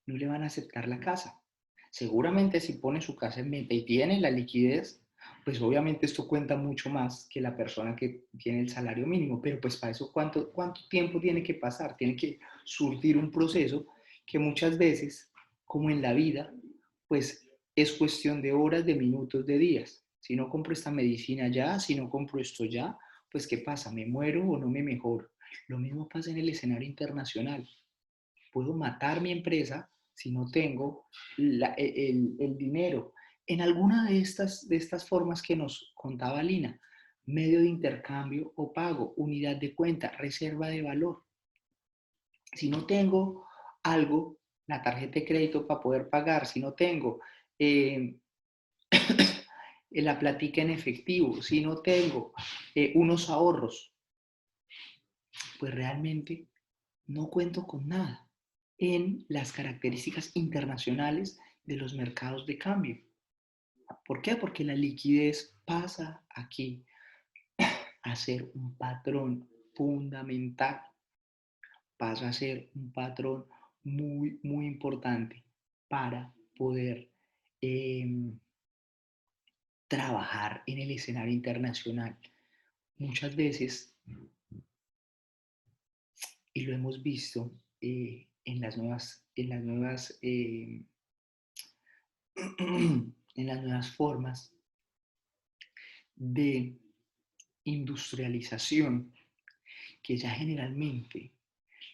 S1: no le van a aceptar la casa. Seguramente si pone su casa en venta y tiene la liquidez, pues obviamente esto cuenta mucho más que la persona que tiene el salario mínimo, pero pues para eso ¿cuánto tiempo tiene que pasar? Tiene que surtir un proceso que muchas veces, como en la vida, pues es cuestión de horas, de minutos, de días. Si no compro esta medicina ya, si no compro esto ya, pues ¿qué pasa? ¿Me muero o no me mejoro? Lo mismo pasa en el escenario internacional. Puedo matar mi empresa si no tengo el dinero. En alguna de estas formas que nos contaba Lina, medio de intercambio o pago, unidad de cuenta, reserva de valor. Si no tengo algo, la tarjeta de crédito para poder pagar, si no tengo la platica en efectivo, si no tengo unos ahorros, pues realmente no cuento con nada en las características internacionales de los mercados de cambio. ¿Por qué? Porque la liquidez pasa aquí a ser un patrón fundamental, pasa a ser un patrón muy, muy importante para poder trabajar en el escenario internacional. Muchas veces, y lo hemos visto en las nuevas en las nuevas formas de industrialización, que ya generalmente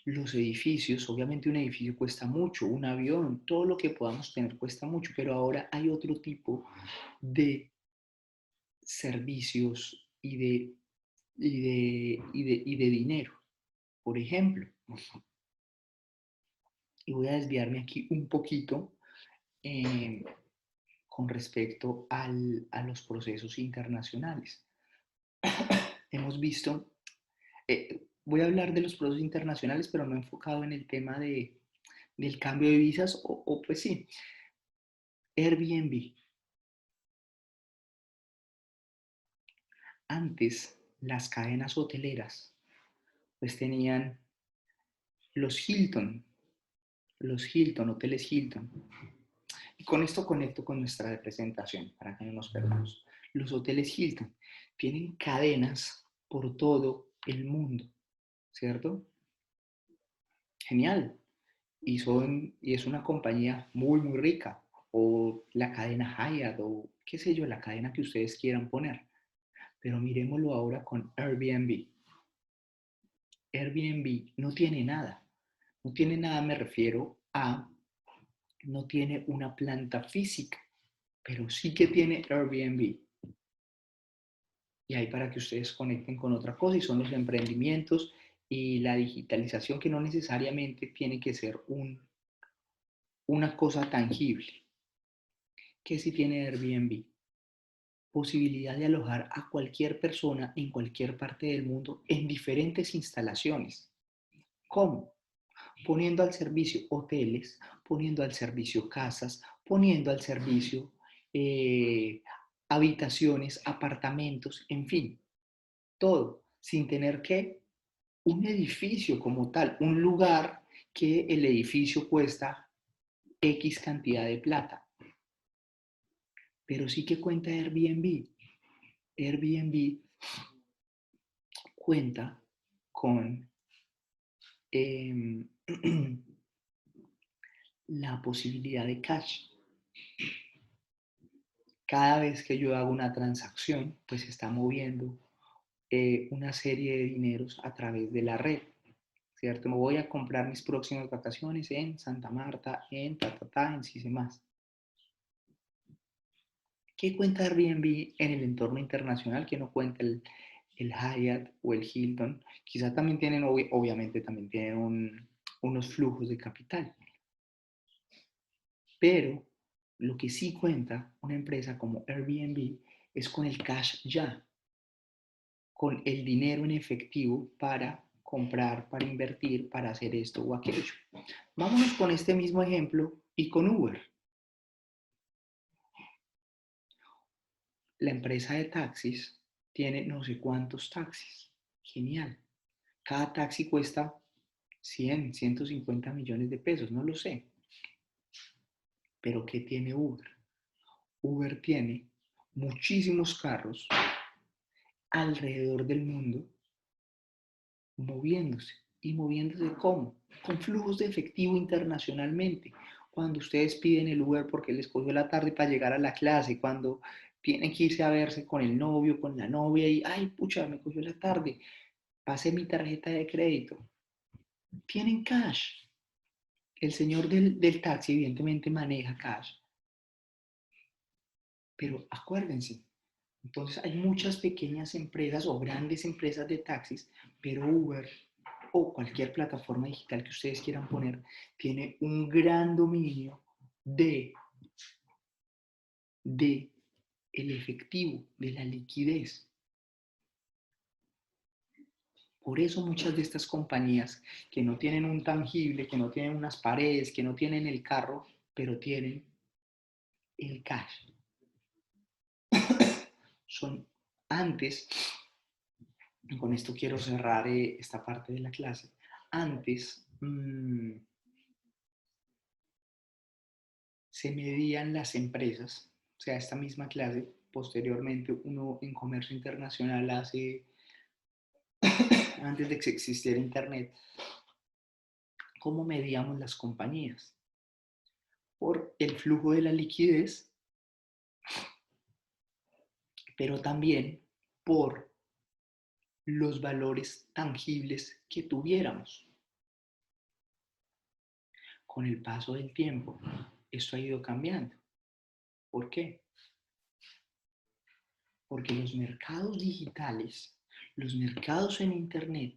S1: los edificios, obviamente un edificio cuesta mucho, un avión, todo lo que podamos tener cuesta mucho, pero ahora hay otro tipo de servicios y de y de dinero. Por ejemplo, y voy a desviarme aquí un poquito eh, con respecto a los procesos internacionales. Hemos visto, voy a hablar de los procesos internacionales, pero no enfocado en el tema del cambio de visas, o pues sí, Airbnb. Antes, las cadenas hoteleras, pues tenían los Hilton, hoteles Hilton. Y con esto conecto con nuestra representación, para que no nos perdamos. Los hoteles Hilton tienen cadenas por todo el mundo, ¿cierto? Genial. Y es una compañía muy, muy rica. O la cadena Hyatt, o qué sé yo, la cadena que ustedes quieran poner. Pero miremoslo ahora con Airbnb. Airbnb no tiene nada. No tiene nada, me refiero a, no tiene una planta física, pero sí que tiene Airbnb. Y ahí para que ustedes conecten con otra cosa, y son los emprendimientos y la digitalización, que no necesariamente tiene que ser una cosa tangible. ¿Qué sí tiene Airbnb? Posibilidad de alojar a cualquier persona en cualquier parte del mundo en diferentes instalaciones. ¿Cómo? Poniendo al servicio hoteles, poniendo al servicio casas, poniendo al servicio habitaciones, apartamentos, en fin, todo, sin tener que un edificio como tal, un lugar que el edificio cuesta X cantidad de plata. Pero sí que cuenta Airbnb. Airbnb cuenta con la posibilidad de cash. Cada vez que yo hago una transacción, pues se está moviendo una serie de dineros a través de la red, ¿cierto? Me voy a comprar mis próximas vacaciones en Santa Marta, en en Sisemás. ¿Qué cuenta Airbnb en el entorno internacional que no cuenta el Hyatt o el Hilton? Quizá también tienen, obviamente, también tienen unos flujos de capital. Pero lo que sí cuenta una empresa como Airbnb es con el cash ya, con el dinero en efectivo para comprar, para invertir, para hacer esto o aquello. Vámonos con este mismo ejemplo y con Uber. La empresa de taxis tiene no sé cuántos taxis. Genial. Cada taxi cuesta 100, 150 millones de pesos, no lo sé. Pero ¿qué tiene Uber? Uber tiene muchísimos carros alrededor del mundo moviéndose. ¿Y moviéndose cómo? Con flujos de efectivo internacionalmente. Cuando ustedes piden el Uber porque les cogió la tarde para llegar a la clase, cuando tienen que irse a verse con el novio, con la novia y, ay, pucha, me cogió la tarde, pasé mi tarjeta de crédito. Tienen cash. El señor del taxi evidentemente maneja cash. Pero acuérdense, entonces hay muchas pequeñas empresas o grandes empresas de taxis, pero Uber o cualquier plataforma digital que ustedes quieran poner tiene un gran dominio de el efectivo, de la liquidez. Por eso muchas de estas compañías que no tienen un tangible, que no tienen unas paredes, que no tienen el carro, pero tienen el cash. Son antes, con esto quiero cerrar esta parte de la clase, antes se medían las empresas, o sea, esta misma clase, posteriormente uno en comercio internacional hace, antes de que existiera internet, ¿cómo medíamos las compañías? Por el flujo de la liquidez, pero también por los valores tangibles que tuviéramos. Con el paso del tiempo, esto ha ido cambiando. ¿Por qué? Porque los mercados digitales, Los mercados en Internet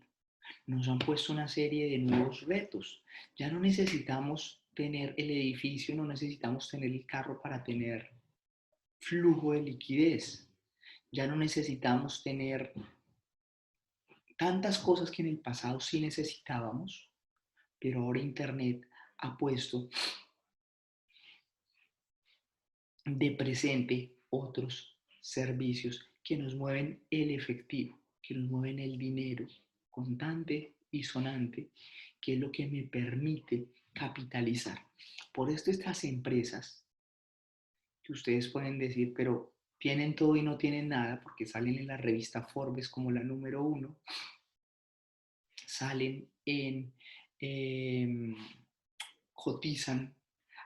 S1: nos han puesto una serie de nuevos retos. Ya no necesitamos tener el edificio, no necesitamos tener el carro para tener flujo de liquidez. Ya no necesitamos tener tantas cosas que en el pasado sí necesitábamos, pero ahora Internet ha puesto de presente otros servicios que nos mueven el efectivo, que nos mueven el dinero contante y sonante, que es lo que me permite capitalizar. Por esto estas empresas que ustedes pueden decir, pero tienen todo y no tienen nada, porque salen en la revista Forbes como la número 1, salen en, eh, cotizan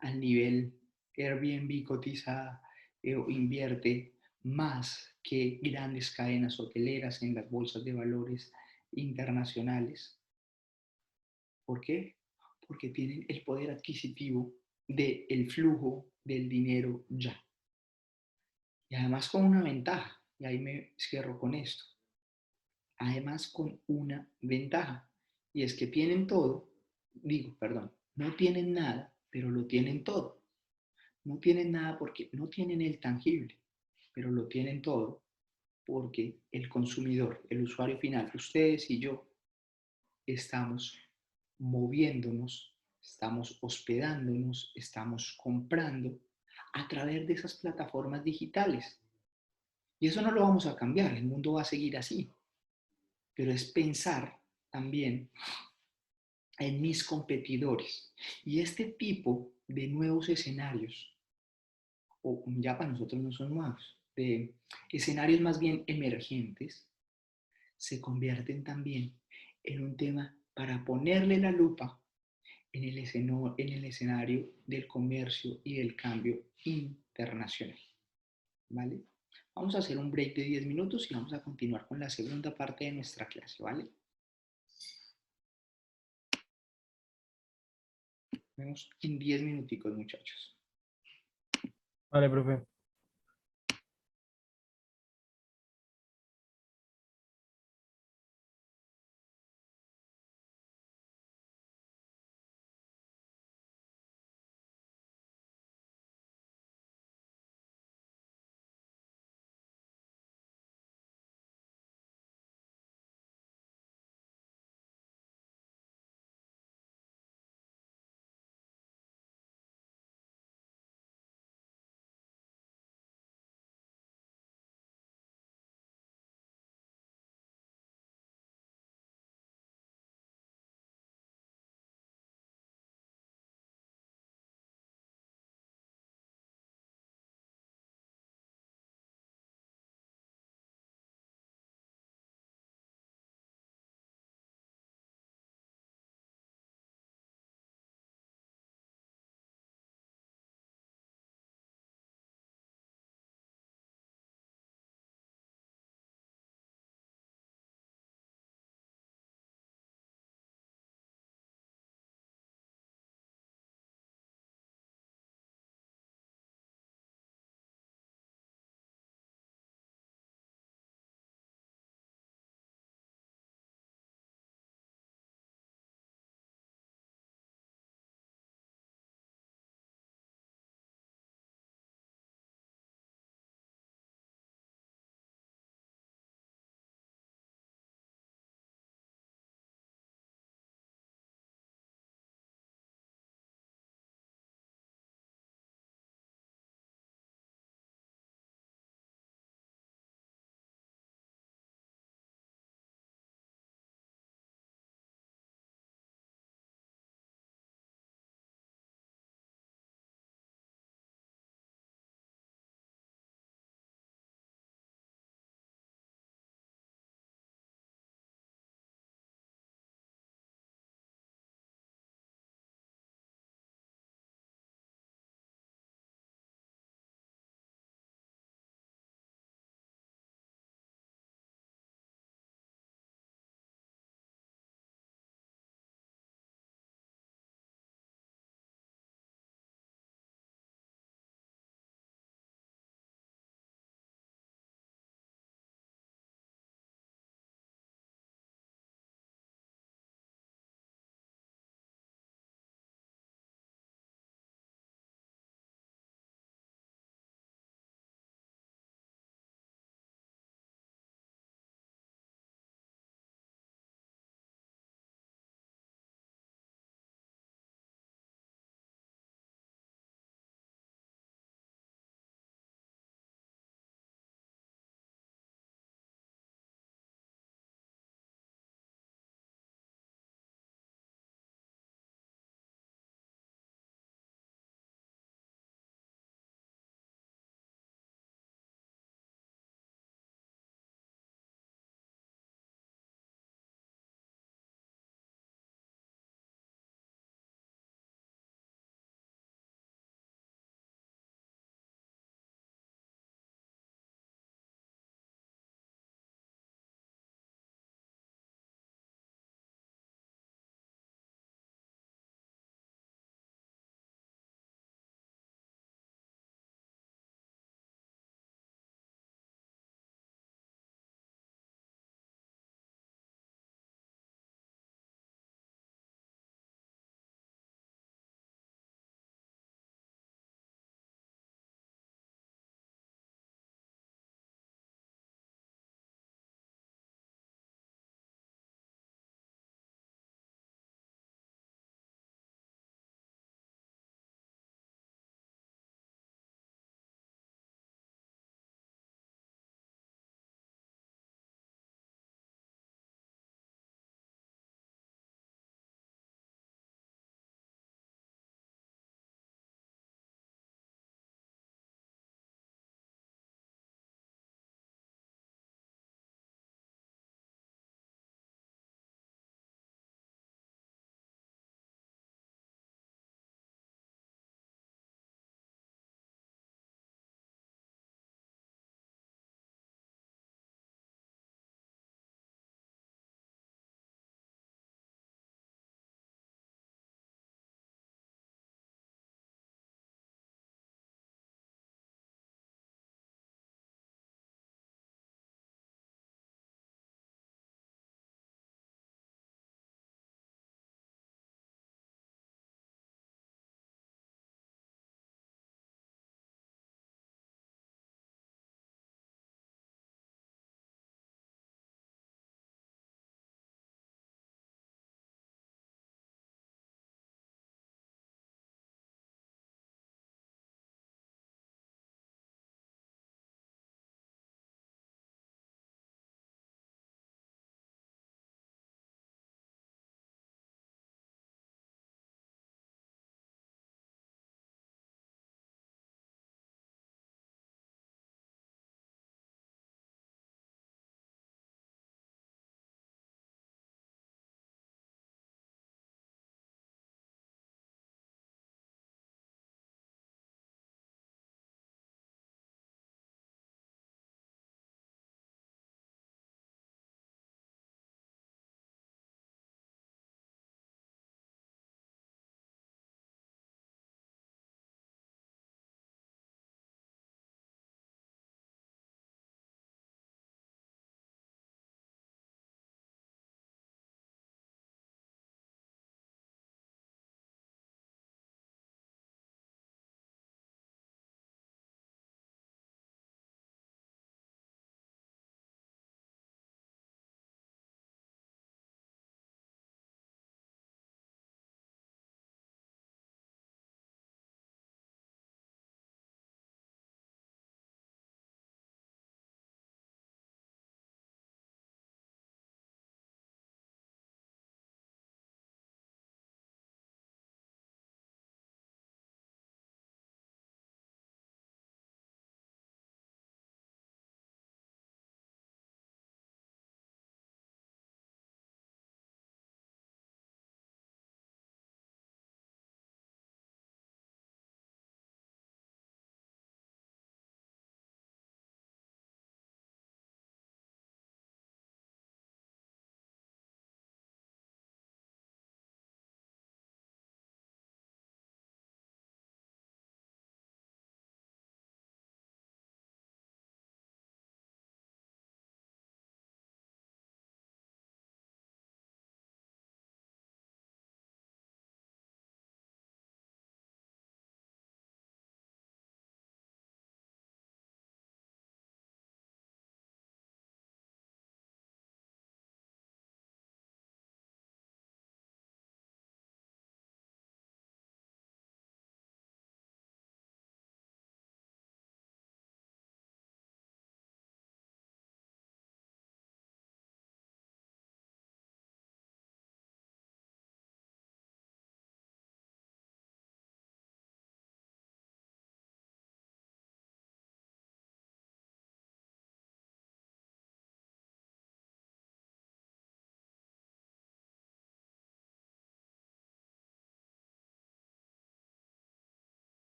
S1: al nivel, Airbnb cotiza o invierte más que grandes cadenas hoteleras en las bolsas de valores internacionales. ¿Por qué? Porque tienen el poder adquisitivo del flujo del dinero ya. Y además con una ventaja, y ahí me cierro con esto, además con una ventaja, y es que tienen todo, perdón, no tienen nada, pero lo tienen todo. No tienen nada porque no tienen el tangible, pero lo tienen todo porque el consumidor, el usuario final, ustedes y yo, estamos moviéndonos, estamos hospedándonos, estamos comprando a través de esas plataformas digitales. Y eso no lo vamos a cambiar, el mundo va a seguir así. Pero es pensar también en mis competidores. Y este tipo de nuevos escenarios, o ya para nosotros no son nuevos, de escenarios más bien emergentes, se convierten también en un tema para ponerle la lupa en el escenario del comercio y del cambio internacional. ¿Vale? Vamos a hacer un break de 10 minutos y vamos a continuar con la segunda parte de nuestra clase, ¿vale? Nos vemos en 10 minuticos, muchachos.
S4: Vale, profe.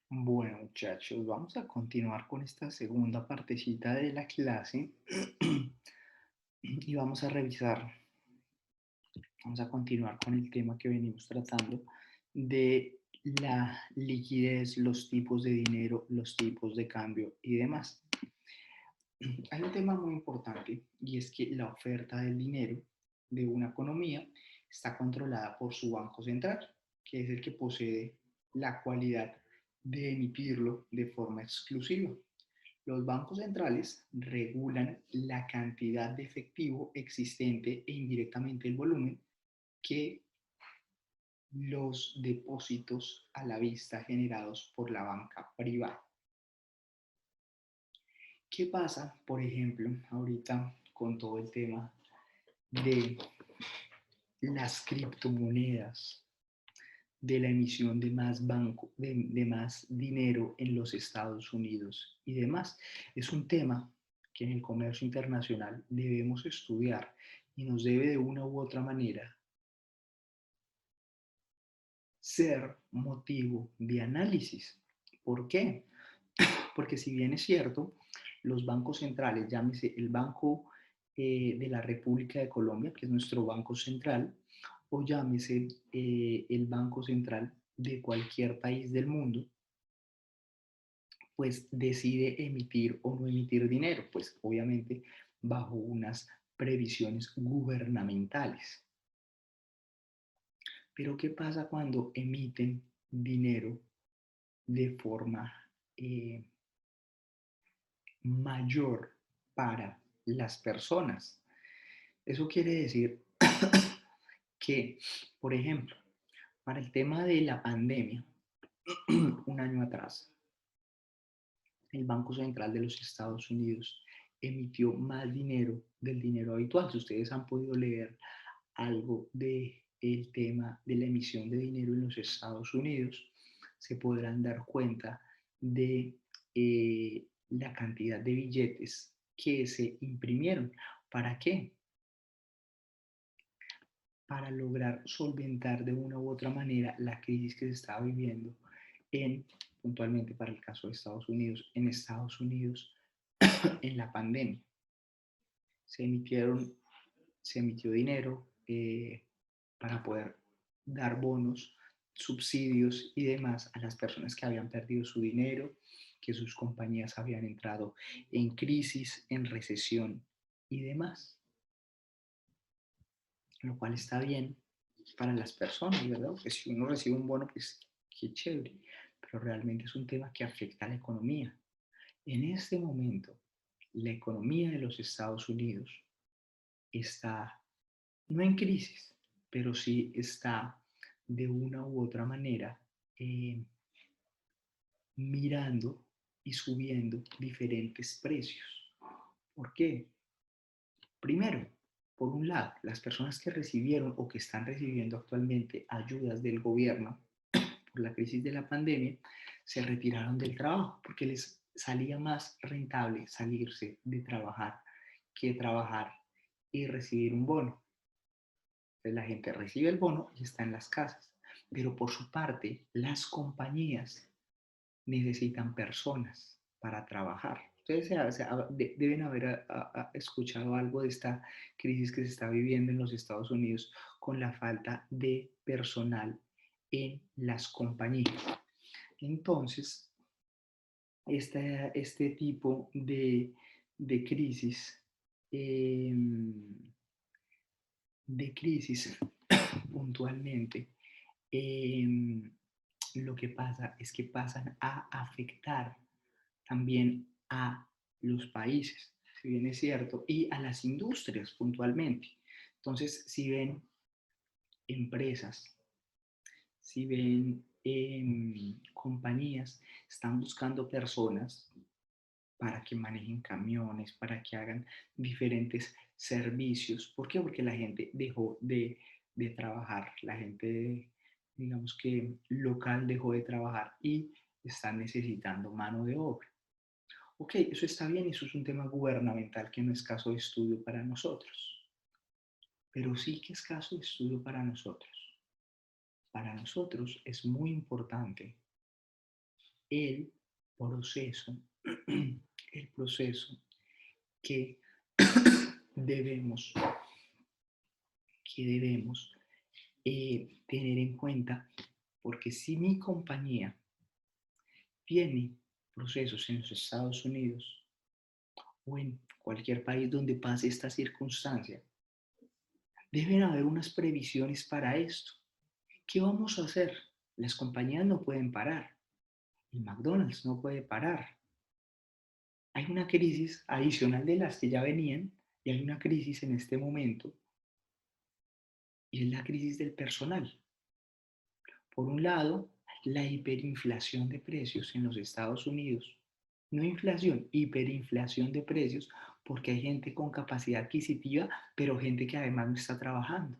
S1: Bueno, muchachos, vamos a continuar con esta segunda partecita de la clase y vamos a continuar con el tema que venimos tratando de la liquidez, los tipos de dinero, los tipos de cambio y demás. Hay un tema muy importante y es que la oferta del dinero de una economía está controlada por su banco central, que es el que posee la cualidad de emitirlo de forma exclusiva. Los bancos centrales regulan la cantidad de efectivo existente e indirectamente el volumen que los depósitos a la vista generados por la banca privada. ¿Qué pasa, por ejemplo, ahorita con todo el tema de las criptomonedas, de la emisión de más de más dinero en los Estados Unidos y demás? Es un tema que en el comercio internacional debemos estudiar y nos debe de una u otra manera ser motivo de análisis. ¿Por qué? Porque si bien es cierto, los bancos centrales, llámese el Banco de la República de Colombia, que es nuestro banco central, o llámese el Banco Central de cualquier país del mundo, pues decide emitir o no emitir dinero, pues obviamente bajo unas previsiones gubernamentales. Pero ¿qué pasa cuando emiten dinero de forma mayor para las personas? Eso quiere decir que, por ejemplo, para el tema de la pandemia, un año atrás, el Banco Central de los Estados Unidos emitió más dinero del dinero habitual. Si ustedes han podido leer algo del tema de la emisión de dinero en los Estados Unidos, se podrán dar cuenta de la cantidad de billetes que se imprimieron. ¿Para qué? Para lograr solventar de una u otra manera la crisis que se estaba viviendo puntualmente para el caso de Estados Unidos, en Estados Unidos, en la pandemia. Se emitió dinero para poder dar bonos, subsidios y demás a las personas que habían perdido su dinero, que sus compañías habían entrado en crisis, en recesión y demás. Lo cual está bien para las personas, ¿verdad? Porque si uno recibe un bono, pues qué chévere, pero realmente es un tema que afecta a la economía. En este momento, la economía de los Estados Unidos está no en crisis, pero sí está de una u otra manera mirando y subiendo diferentes precios. ¿Por qué? Primero, por un lado, las personas que recibieron o que están recibiendo actualmente ayudas del gobierno por la crisis de la pandemia, se retiraron del trabajo porque les salía más rentable salirse de trabajar que trabajar y recibir un bono. Entonces la gente recibe el bono y está en las casas. Pero por su parte, las compañías necesitan personas para trabajar. Ustedes deben haber escuchado algo de esta crisis que se está viviendo en los Estados Unidos con la falta de personal en las compañías. Entonces, este tipo de crisis, de crisis puntualmente, lo que pasa es que pasan a afectar también a los países, si bien es cierto, y a las industrias puntualmente. Entonces, si ven empresas, si ven compañías, están buscando personas para que manejen camiones, para que hagan diferentes servicios. ¿Por qué? Porque la gente dejó de trabajar, la gente, digamos que local dejó de trabajar y están necesitando mano de obra. Ok, eso está bien, eso es un tema gubernamental que no es caso de estudio para nosotros, pero sí que es caso de estudio para nosotros. Para nosotros es muy importante el proceso, el proceso que debemos, tener en cuenta, porque si mi compañía tiene procesos en los Estados Unidos o en cualquier país donde pase esta circunstancia, deben haber unas previsiones para esto. ¿Qué vamos a hacer? Las compañías no pueden parar. El McDonald's no puede parar. Hay una crisis adicional de las que ya venían y hay una crisis en este momento y es la crisis del personal. Por un lado, la hiperinflación de precios en los Estados Unidos. No inflación, hiperinflación de precios, porque hay gente con capacidad adquisitiva, pero gente que además no está trabajando.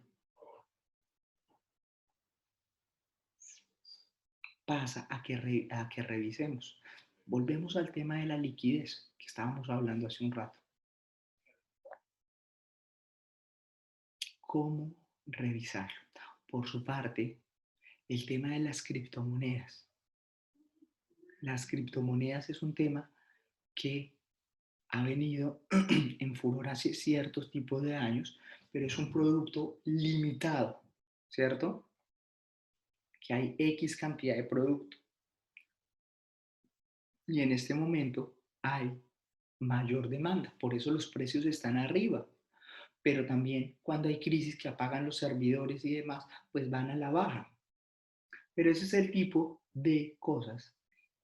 S1: Pasa a que revisemos. Volvemos al tema de la liquidez que estábamos hablando hace un rato. ¿Cómo revisarlo? Por su parte, el tema de las criptomonedas. Las criptomonedas es un tema que ha venido en furor hace ciertos tipos de años, pero es un producto limitado, ¿cierto? Que hay X cantidad de producto. Y en este momento hay mayor demanda, por eso los precios están arriba. Pero también cuando hay crisis que apagan los servidores y demás, pues van a la baja. Pero ese es el tipo de cosas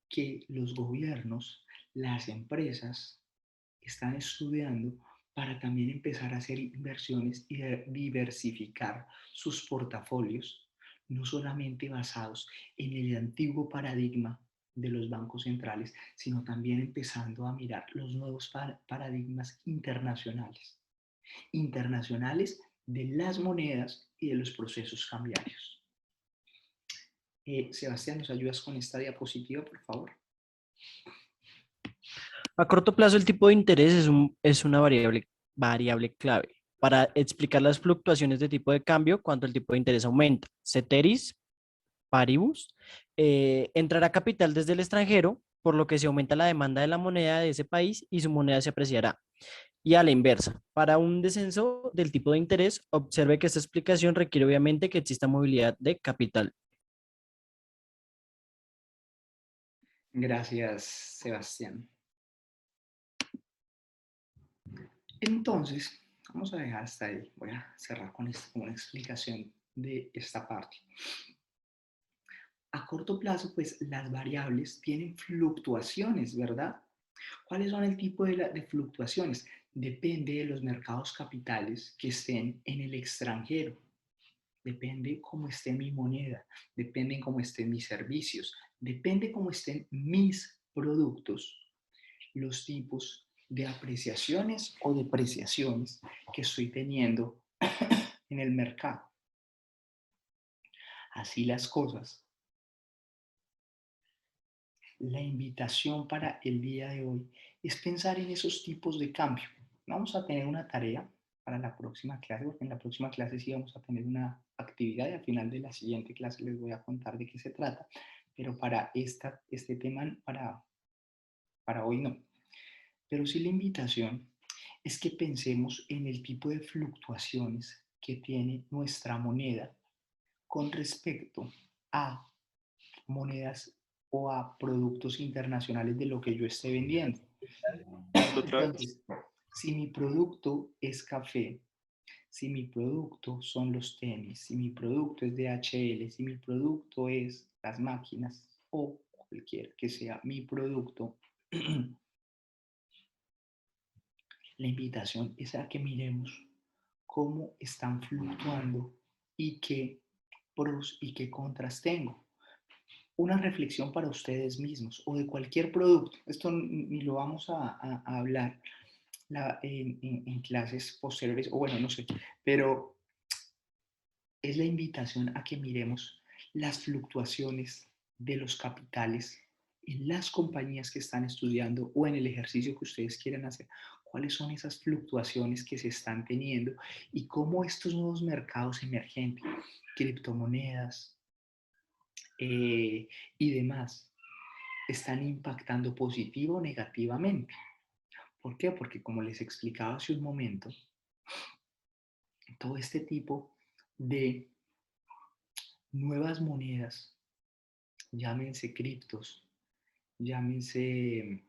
S1: que los gobiernos, las empresas están estudiando para también empezar a hacer inversiones y diversificar sus portafolios, no solamente basados en el antiguo paradigma de los bancos centrales, sino también empezando a mirar los nuevos paradigmas internacionales de las monedas y de los procesos cambiarios. Sebastián, ¿nos ayudas con esta diapositiva, por favor?
S4: A corto plazo, el tipo de interés es una variable clave para explicar las fluctuaciones de tipo de cambio cuando el tipo de interés aumenta. Ceteris paribus, entrará capital desde el extranjero, por lo que se aumenta la demanda de la moneda de ese país y su moneda se apreciará. Y a la inversa, para un descenso del tipo de interés, observe que esta explicación requiere obviamente que exista movilidad de capital.
S1: Gracias, Sebastián. Entonces, vamos a dejar hasta ahí. Voy a cerrar con una explicación de esta parte. A corto plazo, pues las variables tienen fluctuaciones, ¿verdad? ¿Cuáles son el tipo de fluctuaciones? Depende de los mercados capitales que estén en el extranjero. Depende cómo esté mi moneda, depende cómo estén mis servicios, depende cómo estén mis productos, los tipos de apreciaciones o depreciaciones que estoy teniendo en el mercado. Así las cosas. La invitación para el día de hoy es pensar en esos tipos de cambio. Vamos a tener una tarea para la próxima clase, porque en la próxima clase sí vamos a tener una actividad y al final de la siguiente clase les voy a contar de qué se trata, pero para este tema, para hoy no. Pero sí la invitación es que pensemos en el tipo de fluctuaciones que tiene nuestra moneda con respecto a monedas o a productos internacionales de lo que yo esté vendiendo. Entonces, si mi producto es café, si mi producto son los tenis, si mi producto es DHL, si mi producto es las máquinas o cualquier que sea mi producto, la invitación es a que miremos cómo están fluctuando y qué pros y qué contras tengo. Una reflexión para ustedes mismos o de cualquier producto. Esto ni lo vamos a hablar en clases posteriores, o bueno, no sé, pero es la invitación a que miremos las fluctuaciones de los capitales en las compañías que están estudiando o en el ejercicio que ustedes quieren hacer. ¿Cuáles son esas fluctuaciones que se están teniendo y cómo estos nuevos mercados emergentes, criptomonedas y demás, están impactando positivo o negativamente. ¿Por qué? Porque como les explicaba hace un momento, todo este tipo de nuevas monedas, llámense criptos, llámense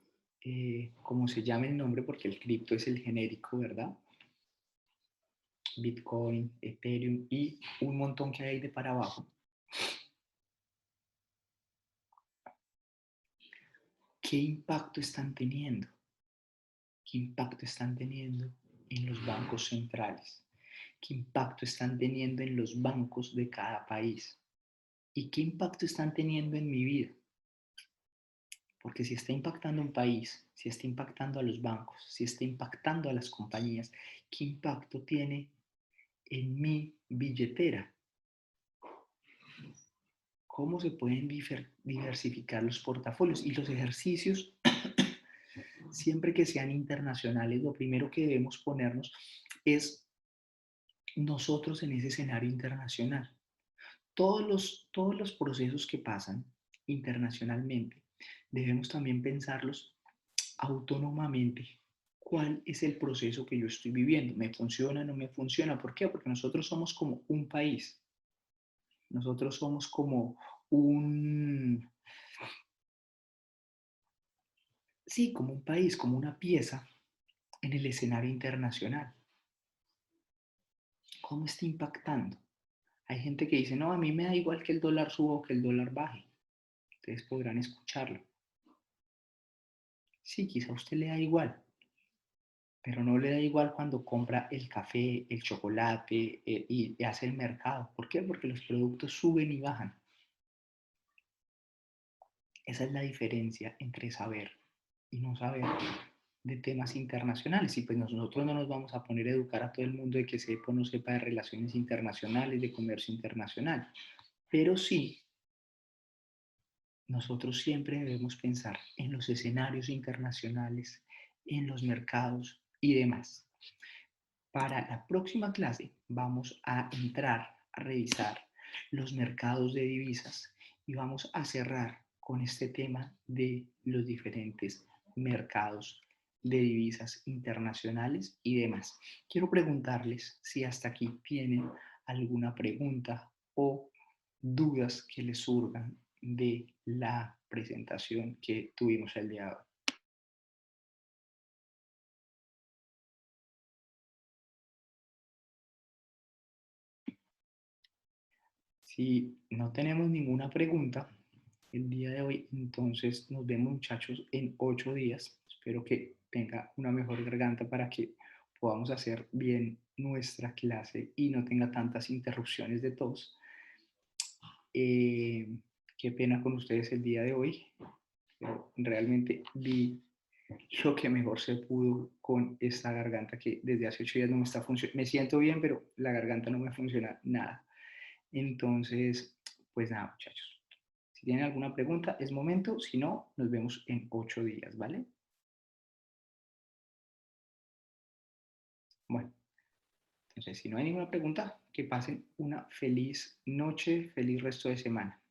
S1: como se llame el nombre, porque el cripto es el genérico, ¿verdad? Bitcoin, Ethereum y un montón que hay de para abajo. ¿Qué impacto están teniendo? ¿Qué impacto están teniendo en los bancos centrales? ¿Qué impacto están teniendo en los bancos de cada país? ¿Y qué impacto están teniendo en mi vida? Porque si está impactando un país, si está impactando a los bancos, si está impactando a las compañías, ¿qué impacto tiene en mi billetera? ¿Cómo se pueden diversificar los portafolios? Y los ejercicios, siempre que sean internacionales, lo primero que debemos ponernos es nosotros en ese escenario internacional. Todos los procesos que pasan internacionalmente, debemos también pensarlos autónomamente. ¿Cuál es el proceso que yo estoy viviendo? ¿Me funciona? ¿No me funciona? ¿Por qué? Porque nosotros somos como un país. Nosotros somos como un, sí, como un país, como una pieza en el escenario internacional. ¿Cómo está impactando? Hay gente que dice, no, a mí me da igual que el dólar suba o que el dólar baje. Ustedes podrán escucharlo. Sí, quizá a usted le da igual, pero no le da igual cuando compra el café, el chocolate y hace el mercado. ¿Por qué? Porque los productos suben y bajan. Esa es la diferencia entre saber y no saber de temas internacionales. Y pues nosotros no nos vamos a poner a educar a todo el mundo de que sepa o no sepa de relaciones internacionales, de comercio internacional. Pero sí, nosotros siempre debemos pensar en los escenarios internacionales, en los mercados y demás. Para la próxima clase vamos a entrar a revisar los mercados de divisas y vamos a cerrar con este tema de los diferentes mercados de divisas internacionales y demás. Quiero preguntarles si hasta aquí tienen alguna pregunta o dudas que les surjan de la presentación que tuvimos el día de hoy. Si no tenemos ninguna pregunta el día de hoy, entonces nos vemos muchachos en 8 días. Espero que tenga una mejor garganta para que podamos hacer bien nuestra clase y no tenga tantas interrupciones de tos. Qué pena con ustedes el día de hoy, pero realmente vi lo que mejor se pudo con esta garganta que desde hace 8 días no me está funcionando. Me siento bien, pero la garganta no me funciona nada. Entonces, pues nada, muchachos. Si tienen alguna pregunta, es momento. Si no, nos vemos en 8 días, ¿vale? Bueno, entonces, si no hay ninguna pregunta, que pasen una feliz noche, feliz resto de semana.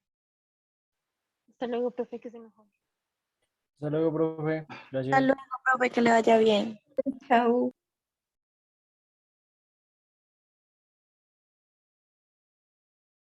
S2: Hasta luego, profe, que se mejore.
S4: Hasta luego, profe.
S5: Hasta
S4: Gracias.
S5: luego, profe, que le vaya bien.
S3: Chao.